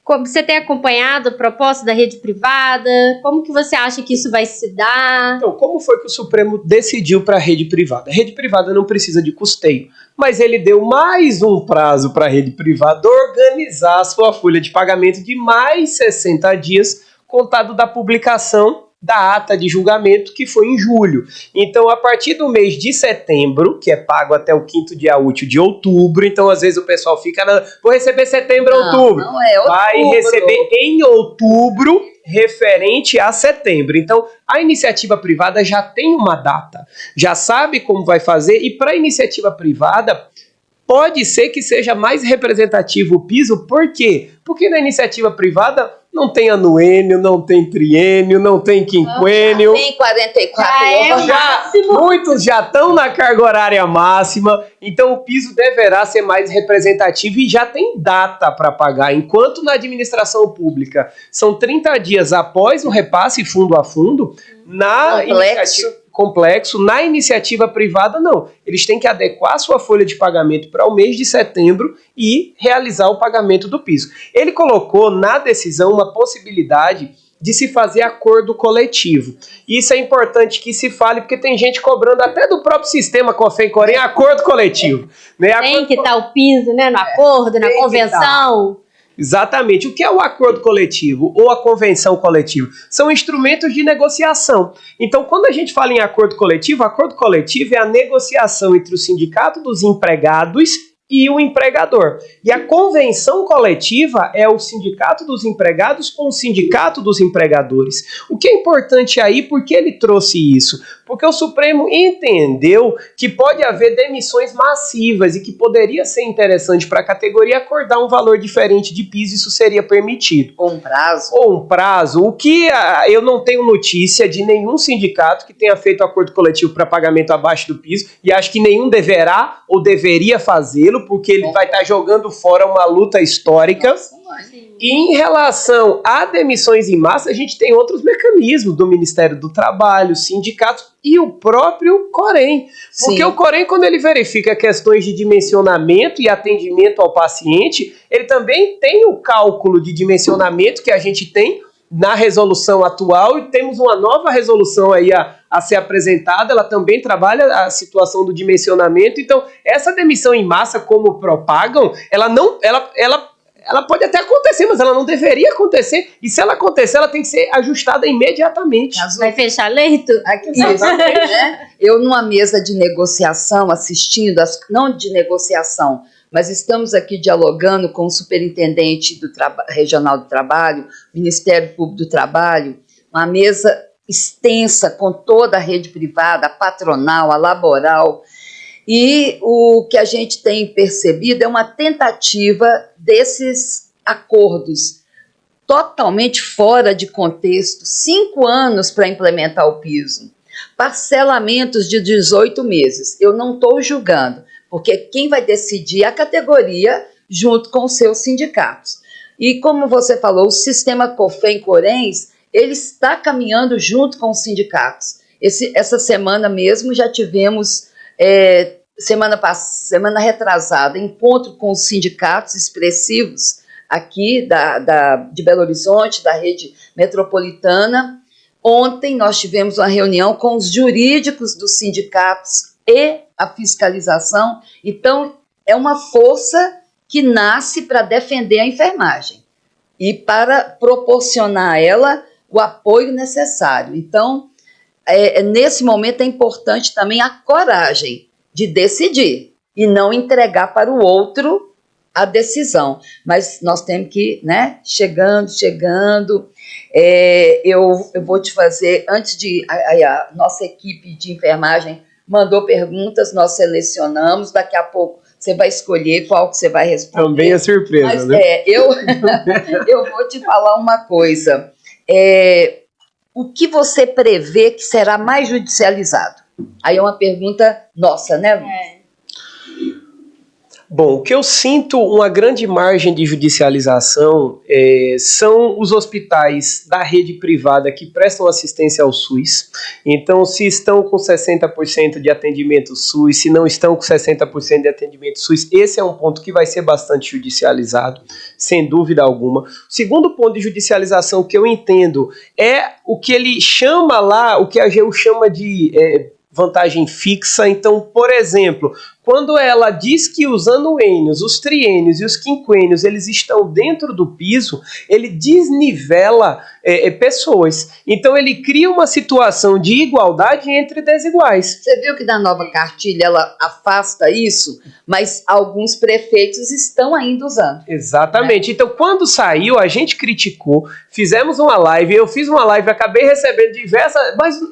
Speaker 1: Como você tem acompanhado a proposta da rede privada? Como que você acha que isso vai se dar?
Speaker 3: Então, como foi que o Supremo decidiu para a rede privada? A rede privada não precisa de custeio, mas ele deu mais um prazo para a rede privada organizar a sua folha de pagamento de mais 60 dias, contado da publicação da ata de julgamento, que foi em julho. Então, a partir do mês de setembro, que é pago até o 5º dia útil de outubro, então às vezes o pessoal fica, vou receber setembro, outubro.
Speaker 2: Não é outubro.
Speaker 3: Vai receber em outubro, referente a setembro. Então, a iniciativa privada já tem uma data, já sabe como vai fazer, e para a iniciativa privada, pode ser que seja mais representativo o piso. Por quê? Porque na iniciativa privada não tem anuênio, não tem triênio, não tem quinquênio.
Speaker 2: Tem 44 horas.
Speaker 3: Muitos já estão na carga horária máxima, então o piso deverá ser mais representativo e já tem data para pagar. Enquanto na administração pública são 30 dias após o repasse fundo a fundo, na iniciativa complexo, na iniciativa privada não. Eles têm que adequar sua folha de pagamento para o mês de setembro e realizar o pagamento do piso. Ele colocou na decisão uma possibilidade de se fazer acordo coletivo. Isso é importante que se fale, porque tem gente cobrando até do próprio sistema COFEM-COREM acordo coletivo. Né?
Speaker 1: Tem que estar o piso, né, no acordo, na convenção.
Speaker 3: Exatamente. O que é o acordo coletivo ou a convenção coletiva? São instrumentos de negociação. Então, quando a gente fala em acordo coletivo é a negociação entre o sindicato dos empregados e o empregador. E a convenção coletiva é o sindicato dos empregados com o sindicato dos empregadores. O que é importante aí, por que ele trouxe isso? Porque o Supremo entendeu que pode haver demissões massivas e que poderia ser interessante para a categoria acordar um valor diferente de piso, isso seria permitido.
Speaker 2: Ou um prazo.
Speaker 3: Ou um prazo. O que eu não tenho notícia de nenhum sindicato que tenha feito acordo coletivo para pagamento abaixo do piso, e acho que nenhum deverá ou deveria fazê-lo, tranquilo, porque ele vai estar jogando fora uma luta histórica. E em relação a demissões em massa, a gente tem outros mecanismos do Ministério do Trabalho, sindicatos e o próprio Corém. Porque Sim. O Corém, quando ele verifica questões de dimensionamento e atendimento ao paciente, ele também tem o cálculo de dimensionamento que a gente tem na resolução atual, e temos uma nova resolução aí a ser apresentada. Ela também trabalha a situação do dimensionamento. Então, essa demissão em massa, como propagam, ela pode até acontecer, mas ela não deveria acontecer. E se ela acontecer, ela tem que ser ajustada imediatamente.
Speaker 1: Vai fechar leito?
Speaker 2: Exatamente, né? Eu, numa mesa de negociação, assistindo, não de negociação, mas estamos aqui dialogando com o superintendente regional do trabalho, Ministério Público do Trabalho, uma mesa extensa com toda a rede privada, a patronal, a laboral. E o que a gente tem percebido é uma tentativa desses acordos totalmente fora de contexto, 5 anos para implementar o piso, parcelamentos de 18 meses. Eu não estou julgando, porque quem vai decidir é a categoria junto com os seus sindicatos. E como você falou, o sistema COFEM-CORENS, ele está caminhando junto com os sindicatos. Essa semana mesmo já tivemos... semana retrasada, encontro com os sindicatos expressivos aqui de Belo Horizonte, da rede metropolitana. Ontem nós tivemos uma reunião com os jurídicos dos sindicatos e a fiscalização. Então, é uma força que nasce para defender a enfermagem e para proporcionar a ela o apoio necessário. Então, nesse momento é importante também a coragem de decidir e não entregar para o outro a decisão. Mas nós temos que, né, chegando. Eu vou te fazer, antes de... A nossa equipe de enfermagem mandou perguntas, nós selecionamos, daqui a pouco você vai escolher qual que você vai responder.
Speaker 3: Também é surpresa, mas,
Speaker 2: né? Eu vou te falar uma coisa. O que você prevê que será mais judicializado? Aí é uma pergunta nossa, né?
Speaker 3: Bom, o que eu sinto uma grande margem de judicialização são os hospitais da rede privada que prestam assistência ao SUS. Então, se estão com 60% de atendimento SUS, se não estão com 60% de atendimento SUS, esse é um ponto que vai ser bastante judicializado, sem dúvida alguma. O segundo ponto de judicialização que eu entendo é o que ele chama lá, o que a AGU chama de... vantagem fixa. Então, por exemplo, quando ela diz que os anuênios, os triênios e os quinquênios, eles estão dentro do piso, ele desnivela pessoas. Então, ele cria uma situação de igualdade entre desiguais.
Speaker 2: Você viu que na nova cartilha ela afasta isso, mas alguns prefeitos estão ainda usando.
Speaker 3: Exatamente. Né? Então, quando saiu, a gente criticou, fizemos uma live, eu fiz uma live, acabei recebendo diversas...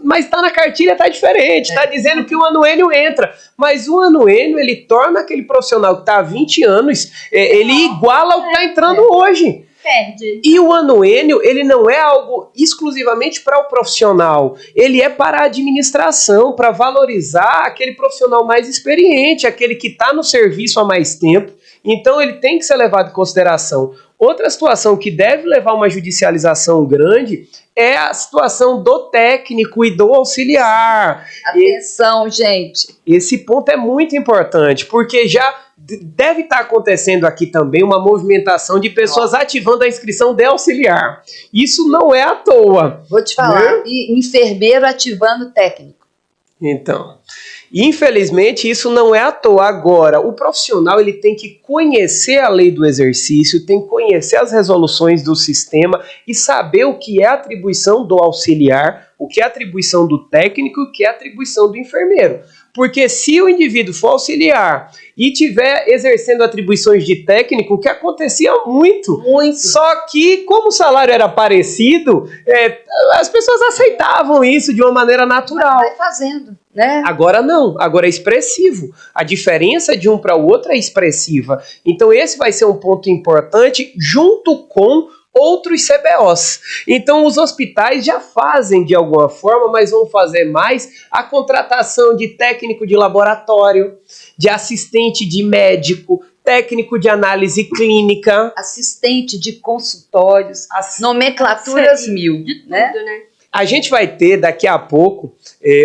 Speaker 3: Mas tá na cartilha, tá diferente. Está dizendo que o anuênio entra, mas o anuênio, ele torna aquele profissional que está há 20 anos, ele iguala o que está entrando hoje.
Speaker 1: Perde.
Speaker 3: E o anuênio, ele não é algo exclusivamente para o profissional, ele é para a administração, para valorizar aquele profissional mais experiente, aquele que está no serviço há mais tempo. Então ele tem que ser levado em consideração. Outra situação que deve levar a uma judicialização grande é a situação do técnico e do auxiliar.
Speaker 2: Atenção, gente.
Speaker 3: Esse ponto é muito importante, porque já deve estar acontecendo aqui também uma movimentação de pessoas ativando a inscrição de auxiliar. Isso não é à toa.
Speaker 2: Vou te falar, né? E enfermeiro ativando técnico.
Speaker 3: Então, infelizmente, isso não é à toa. Agora, o profissional ele tem que conhecer a lei do exercício, tem que conhecer as resoluções do sistema e saber o que é a atribuição do auxiliar, o que é a atribuição do técnico e o que é a atribuição do enfermeiro. Porque se o indivíduo for auxiliar e tiver exercendo atribuições de técnico, o que acontecia muito. Só que, como o salário era parecido, as pessoas aceitavam isso de uma maneira natural.
Speaker 2: Vai fazendo, né?
Speaker 3: Agora não, agora é expressivo. A diferença de um para o outro é expressiva. Então esse vai ser um ponto importante, junto com outros CBOs. Então, os hospitais já fazem de alguma forma, mas vão fazer mais a contratação de técnico de laboratório, de assistente de médico, técnico de análise clínica,
Speaker 2: assistente de consultórios, nomenclaturas mil,
Speaker 1: de tudo,
Speaker 2: né?
Speaker 3: A gente vai ter daqui a pouco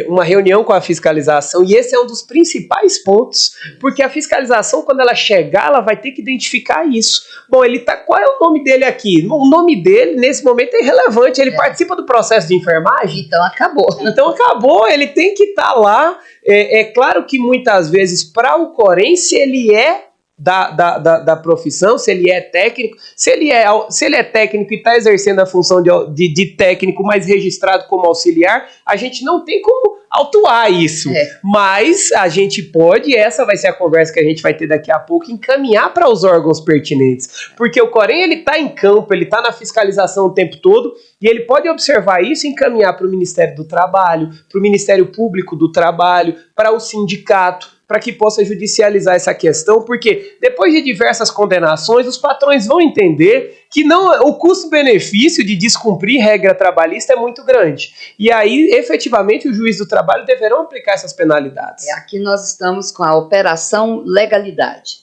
Speaker 3: uma reunião com a fiscalização e esse é um dos principais pontos, porque a fiscalização, quando ela chegar, ela vai ter que identificar isso. Bom, qual é o nome dele aqui? O nome dele, nesse momento, é irrelevante, ele participa do processo de enfermagem?
Speaker 2: Então acabou,
Speaker 3: ele tem que estar lá. É claro que muitas vezes, para o Corém, se ele é da profissão, se ele é técnico, se ele é técnico e está exercendo a função de técnico, mas registrado como auxiliar, a gente não tem como autuar isso, mas a gente pode, e essa vai ser a conversa que a gente vai ter daqui a pouco, encaminhar para os órgãos pertinentes, porque o Corém, ele está em campo, ele está na fiscalização o tempo todo, e ele pode observar isso e encaminhar para o Ministério do Trabalho, para o Ministério Público do Trabalho, para o sindicato, para que possa judicializar essa questão, porque depois de diversas condenações, os patrões vão entender que o custo-benefício de descumprir regra trabalhista é muito grande. E aí, efetivamente, os juízes do trabalho deverão aplicar essas penalidades.
Speaker 2: Aqui nós estamos com a operação legalidade,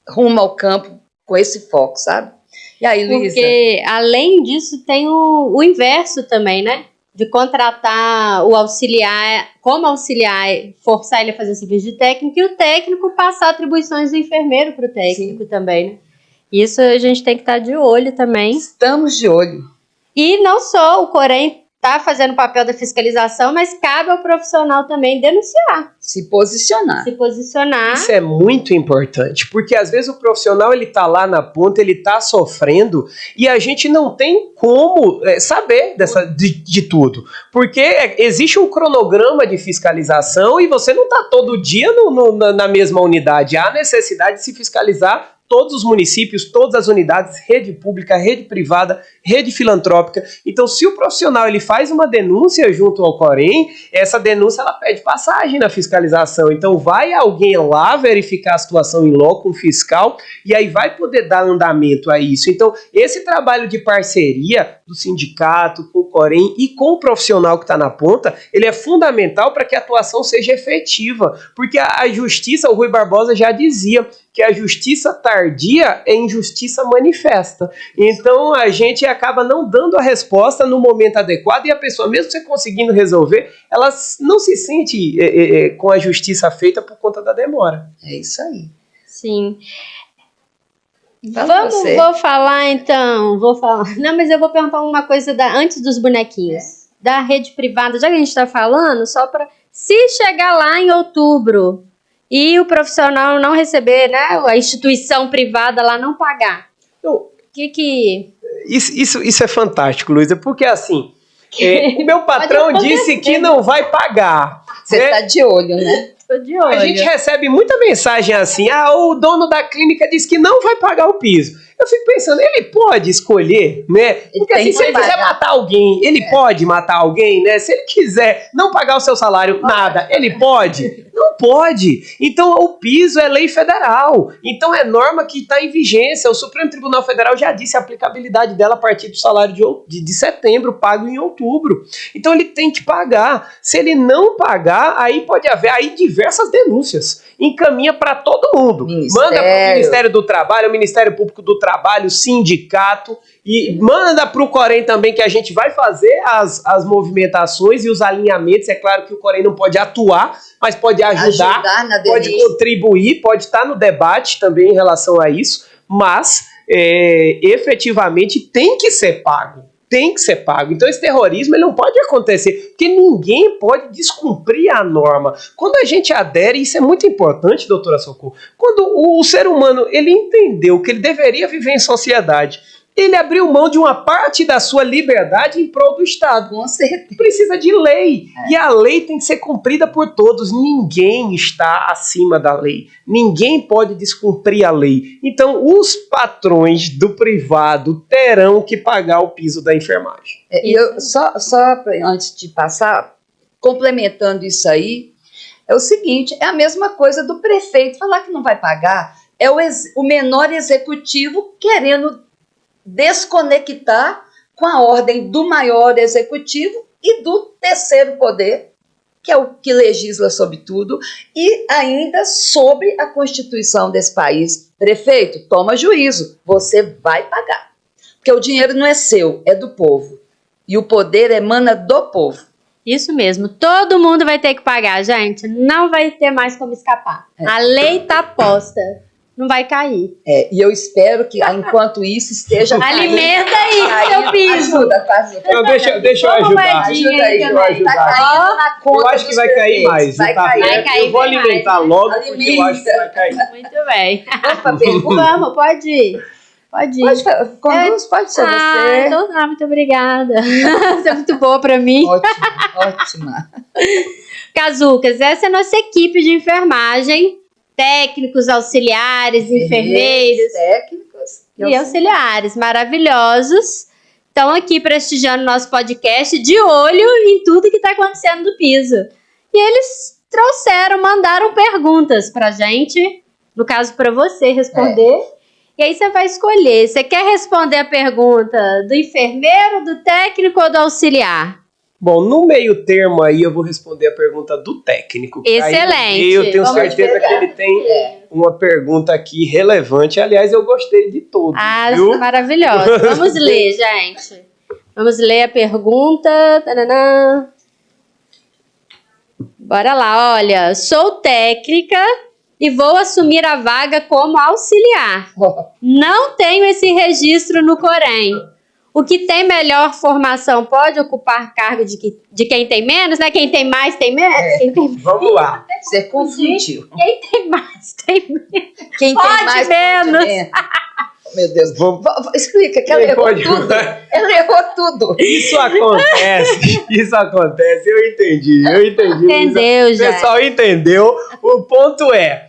Speaker 2: rumo ao campo com esse foco, sabe? E aí, Luísa?
Speaker 1: Porque, além disso, tem o inverso também, né? De contratar o auxiliar, como auxiliar, forçar ele a fazer o serviço de técnico e o técnico passar atribuições do enfermeiro para o técnico também, né? Isso a gente tem que estar de olho também.
Speaker 2: Estamos de olho.
Speaker 1: E não só o Corém está fazendo o papel da fiscalização, mas cabe ao profissional também denunciar.
Speaker 2: Se posicionar.
Speaker 3: Isso é muito importante, porque às vezes o profissional ele tá lá na ponta, ele tá sofrendo e a gente não tem como saber de tudo, porque existe um cronograma de fiscalização e você não tá todo dia na mesma unidade. Há necessidade de se fiscalizar todos os municípios, todas as unidades, rede pública, rede privada, rede filantrópica. Então, se o profissional ele faz uma denúncia junto ao Corém, essa denúncia ela pede passagem na fiscalização. Então, vai alguém lá verificar a situação em loco, um fiscal, e aí vai poder dar andamento a isso. Então, esse trabalho de parceria do sindicato com o Corém e com o profissional que está na ponta, ele é fundamental para que a atuação seja efetiva, porque a justiça, o Rui Barbosa já dizia que a justiça tardia é injustiça manifesta. Então a gente acaba não dando a resposta no momento adequado e a pessoa, mesmo você conseguindo resolver, ela não se sente com a justiça feita por conta da demora.
Speaker 2: É isso aí.
Speaker 1: Sim. Vou falar então. Não, mas eu vou perguntar uma coisa antes dos bonequinhos. Da rede privada, já que a gente está falando, só para se chegar lá em outubro e o profissional não receber, né, a instituição privada lá não pagar.
Speaker 3: Então,
Speaker 1: que...
Speaker 3: Isso é fantástico, Luísa, porque assim, o meu patrão disse que não vai pagar.
Speaker 2: Você está de olho, né?
Speaker 1: Tô de olho.
Speaker 3: A gente recebe muita mensagem assim, o dono da clínica disse que não vai pagar o piso. Eu fico pensando, ele pode escolher, né? Porque assim, se ele quiser matar alguém, ele pode matar alguém, né? Se ele quiser não pagar o seu salário, nada, ele pode? Não pode. Então, o piso é lei federal. Então, é norma que está em vigência. O Supremo Tribunal Federal já disse a aplicabilidade dela a partir do salário de setembro, pago em outubro. Então, ele tem que pagar. Se ele não pagar, aí pode haver diversas denúncias. Encaminha para todo mundo. Manda para o Ministério do Trabalho, o Ministério Público do Trabalho, o sindicato, e manda para o Corém também, que a gente vai fazer as movimentações e os alinhamentos. É claro que o Corém não pode atuar, mas pode ajudar pode contribuir, pode estar no debate também em relação a isso, mas efetivamente tem que ser pago. Tem que ser pago. Então esse terrorismo ele não pode acontecer, porque ninguém pode descumprir a norma. Quando a gente adere, isso é muito importante, doutora Socorro, quando o ser humano ele entendeu que ele deveria viver em sociedade, ele abriu mão de uma parte da sua liberdade em prol do Estado.
Speaker 2: Com certeza.
Speaker 3: Precisa de lei. E a lei tem que ser cumprida por todos. Ninguém está acima da lei. Ninguém pode descumprir a lei. Então, os patrões do privado terão que pagar o piso da enfermagem.
Speaker 2: Só antes de passar, complementando isso aí, é o seguinte, é a mesma coisa do prefeito falar que não vai pagar. É o menor executivo querendo desconectar com a ordem do maior executivo e do terceiro poder, que é o que legisla sobre tudo, e ainda sobre a Constituição desse país. Prefeito, toma juízo, você vai pagar. Porque o dinheiro não é seu, é do povo. E o poder emana do povo.
Speaker 1: Isso mesmo, todo mundo vai ter que pagar, gente. Não vai ter mais como escapar. A lei tá posta. Não vai cair.
Speaker 2: E eu espero que, enquanto isso, esteja
Speaker 1: alimenta aí, seu piso.
Speaker 2: Ajuda.
Speaker 3: Não, deixa eu ajudar.
Speaker 2: Ajuda aí,
Speaker 3: Deixa eu ajudar.
Speaker 2: Tá caindo na conta
Speaker 3: Eu acho que vai cair mais.
Speaker 2: Vai
Speaker 3: tá
Speaker 2: cair.
Speaker 3: perto.
Speaker 1: Vai
Speaker 3: Eu vou
Speaker 1: cair
Speaker 3: alimentar
Speaker 1: mais.
Speaker 3: logo, porque eu acho que vai cair.
Speaker 1: Muito bem.
Speaker 2: Opa, pergunta.
Speaker 1: Vamos, pode ir. Pode ir.
Speaker 2: Conduz, pode ser você.
Speaker 1: Então tá, muito obrigada. Você é muito boa pra mim.
Speaker 2: Ótima.
Speaker 1: Kazucas, essa é a nossa equipe de enfermagem. Técnicos, auxiliares, enfermeiros
Speaker 2: Técnicos
Speaker 1: e auxiliares maravilhosos. Estão aqui prestigiando nosso podcast, de olho em tudo que está acontecendo no piso. E eles mandaram perguntas pra gente, no caso para você responder. E aí você vai escolher, você quer responder a pergunta do enfermeiro, do técnico ou do auxiliar?
Speaker 3: Bom, no meio termo aí eu vou responder a pergunta do técnico.
Speaker 1: Excelente.
Speaker 3: Aí eu tenho certeza que ele tem uma pergunta aqui relevante. Aliás, eu gostei de todos. Viu?
Speaker 1: Maravilhoso. Vamos ler, gente. Vamos ler a pergunta. Taranã. Bora lá, olha. Sou técnica e vou assumir a vaga como auxiliar. Não tenho esse registro no Corém. O que tem melhor formação pode ocupar cargo de quem tem menos, né? Quem tem mais tem menos.
Speaker 3: Vamos lá.
Speaker 2: Você confundiu.
Speaker 1: Quem tem mais tem menos.
Speaker 2: Quem
Speaker 1: pode
Speaker 2: tem mais
Speaker 1: menos.
Speaker 2: Pode menos. Meu Deus. Explica que ela errou tudo. Ela errou tudo.
Speaker 3: Isso acontece. Eu entendi.
Speaker 1: Entendeu, já.
Speaker 3: O pessoal entendeu. O ponto é,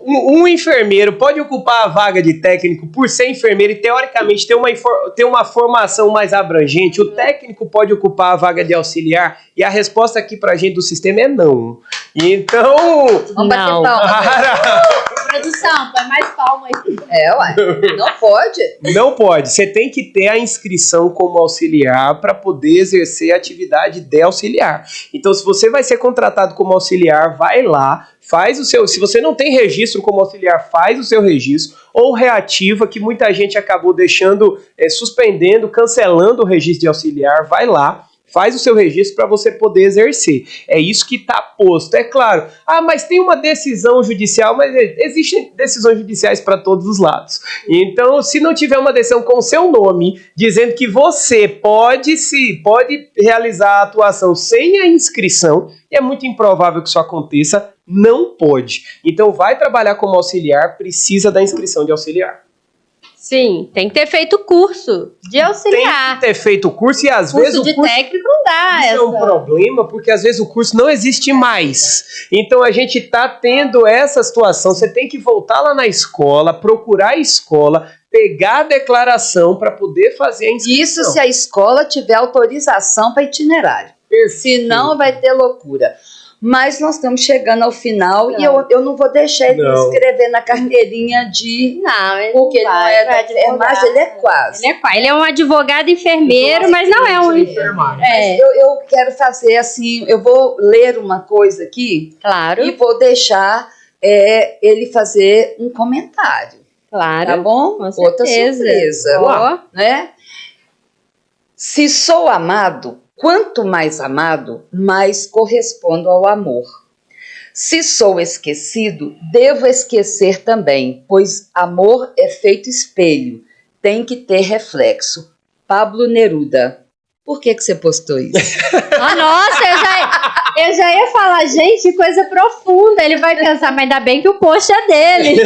Speaker 3: um enfermeiro pode ocupar a vaga de técnico por ser enfermeiro e, teoricamente, ter uma formação mais abrangente. O técnico pode ocupar a vaga de auxiliar e a resposta aqui pra gente do sistema é não. Então...
Speaker 2: Vamos bater palma.
Speaker 1: Produção, põe mais palma aí.
Speaker 2: Ué. Não pode.
Speaker 3: Não pode. Você tem que ter a inscrição como auxiliar para poder exercer a atividade de auxiliar. Então, se você vai ser contratado como auxiliar, vai lá, faz o seu... Se você não tem registro como auxiliar, faz o seu registro. Ou reativa, que muita gente acabou deixando, suspendendo, cancelando o registro de auxiliar. Vai lá. Faz o seu registro para você poder exercer. É isso que está posto. É claro, mas tem uma decisão judicial, mas existem decisões judiciais para todos os lados. Então, se não tiver uma decisão com o seu nome, dizendo que você pode realizar a atuação sem a inscrição, e é muito improvável que isso aconteça, não pode. Então, vai trabalhar como auxiliar, precisa da inscrição de auxiliar.
Speaker 1: Sim, tem que ter feito curso de auxiliar.
Speaker 3: Tem que ter feito o curso e às vezes o curso...
Speaker 1: técnico não dá.
Speaker 3: Isso é um problema, porque às vezes o curso não existe mais. Então a gente está tendo essa situação. Você tem que voltar lá na escola, procurar a escola, pegar a declaração para poder fazer a inscrição.
Speaker 2: Isso se a escola tiver autorização para itinerário. Senão vai ter loucura. Mas nós estamos chegando ao final e eu não vou deixar ele escrever na carteirinha de... porque ele não é da enfermagem, ele é quase.
Speaker 1: Ele é um advogado enfermeiro, mas não é um...
Speaker 2: Eu quero fazer assim, eu vou ler uma coisa aqui.
Speaker 1: Claro.
Speaker 2: E vou deixar ele fazer um comentário.
Speaker 1: Claro.
Speaker 2: Tá bom?
Speaker 1: Com certeza.
Speaker 2: Outra surpresa. Né? Se sou amado... Quanto mais amado, mais correspondo ao amor. Se sou esquecido, devo esquecer também, pois amor é feito espelho, tem que ter reflexo. Pablo Neruda. Por que você postou isso?
Speaker 1: Nossa, eu já ia falar, gente, que coisa profunda. Ele vai pensar, mas ainda bem que o post é dele.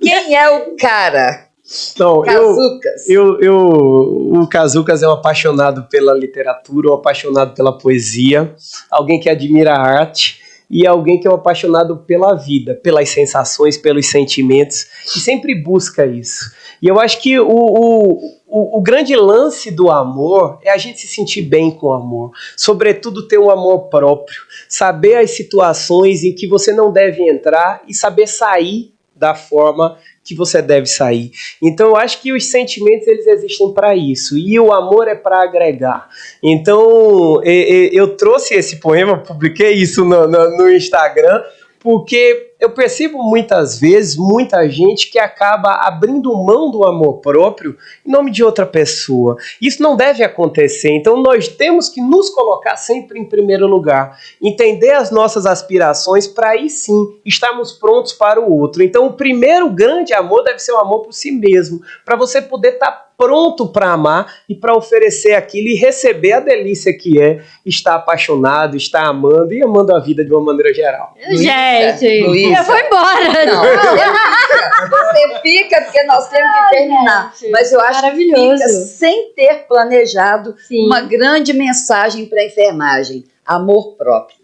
Speaker 2: Quem é o cara?
Speaker 3: Então,
Speaker 2: Kazucas.
Speaker 3: O Kazucas é um apaixonado pela literatura, um apaixonado pela poesia, alguém que admira a arte e alguém que é um apaixonado pela vida, pelas sensações, pelos sentimentos, e sempre busca isso. E eu acho que o grande lance do amor é a gente se sentir bem com o amor, sobretudo ter um amor próprio, saber as situações em que você não deve entrar e saber sair da forma que você deve sair. Então eu acho que os sentimentos eles existem para isso e o amor é para agregar. Então eu trouxe esse poema, publiquei isso no Instagram, porque eu percebo muitas vezes muita gente que acaba abrindo mão do amor próprio em nome de outra pessoa. Isso não deve acontecer. Então nós temos que nos colocar sempre em primeiro lugar, entender as nossas aspirações para aí sim estarmos prontos para o outro. Então o primeiro grande amor deve ser o amor por si mesmo, para você poder estar pronto para amar e para oferecer aquilo e receber a delícia que é estar apaixonado, estar amando e amando a vida de uma maneira geral.
Speaker 1: Gente,
Speaker 2: Luísa.
Speaker 1: eu vou embora.
Speaker 2: Não, você fica porque nós temos que terminar.
Speaker 1: Gente,
Speaker 2: mas eu acho que
Speaker 1: maravilhoso.
Speaker 2: fica sem ter planejado
Speaker 1: Sim.
Speaker 2: uma grande mensagem para a enfermagem: amor próprio.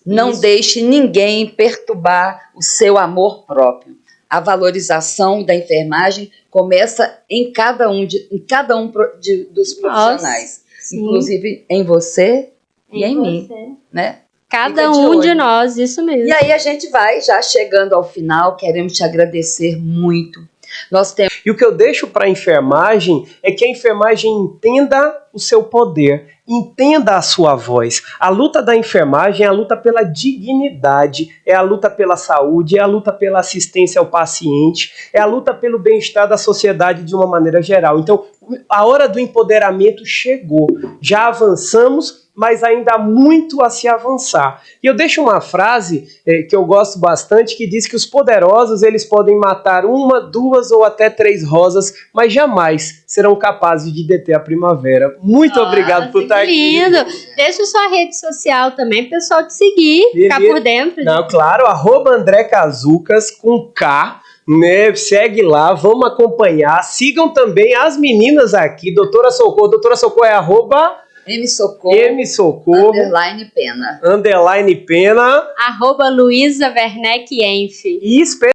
Speaker 2: Não
Speaker 1: Isso.
Speaker 2: deixe ninguém perturbar o seu amor próprio. A valorização da enfermagem começa em cada um dos profissionais.
Speaker 1: Sim.
Speaker 2: Inclusive em você e em mim,
Speaker 1: você.
Speaker 2: né?
Speaker 1: Cada
Speaker 2: Fica de
Speaker 1: um de
Speaker 2: olho.
Speaker 1: nós, isso mesmo.
Speaker 2: E aí a gente vai, já chegando ao final, queremos te agradecer muito. Nós temos
Speaker 3: E o que eu deixo para a enfermagem é que a enfermagem entenda o seu poder, entenda a sua voz. A luta da enfermagem é a luta pela dignidade, é a luta pela saúde, é a luta pela assistência ao paciente, é a luta pelo bem-estar da sociedade de uma maneira geral. Então, a hora do empoderamento chegou. Já avançamos, mas ainda há muito a se avançar. E eu deixo uma frase que eu gosto bastante, que diz que os poderosos eles podem matar 1, 2 ou até 3 rosas, mas jamais serão capazes de deter a primavera. Muito obrigado por estar aqui.
Speaker 1: Lindo. Deixa sua rede social também, pessoal te seguir, ficar por dentro.
Speaker 3: Não, claro, @André Cazucas com K. Né, segue lá, vamos acompanhar. Sigam também as meninas aqui, Doutora Socorro. Doutora Socorro é @MSocorro
Speaker 2: _Pena.
Speaker 3: _Pena.
Speaker 1: @Luísa Werneck Enfe.
Speaker 3: E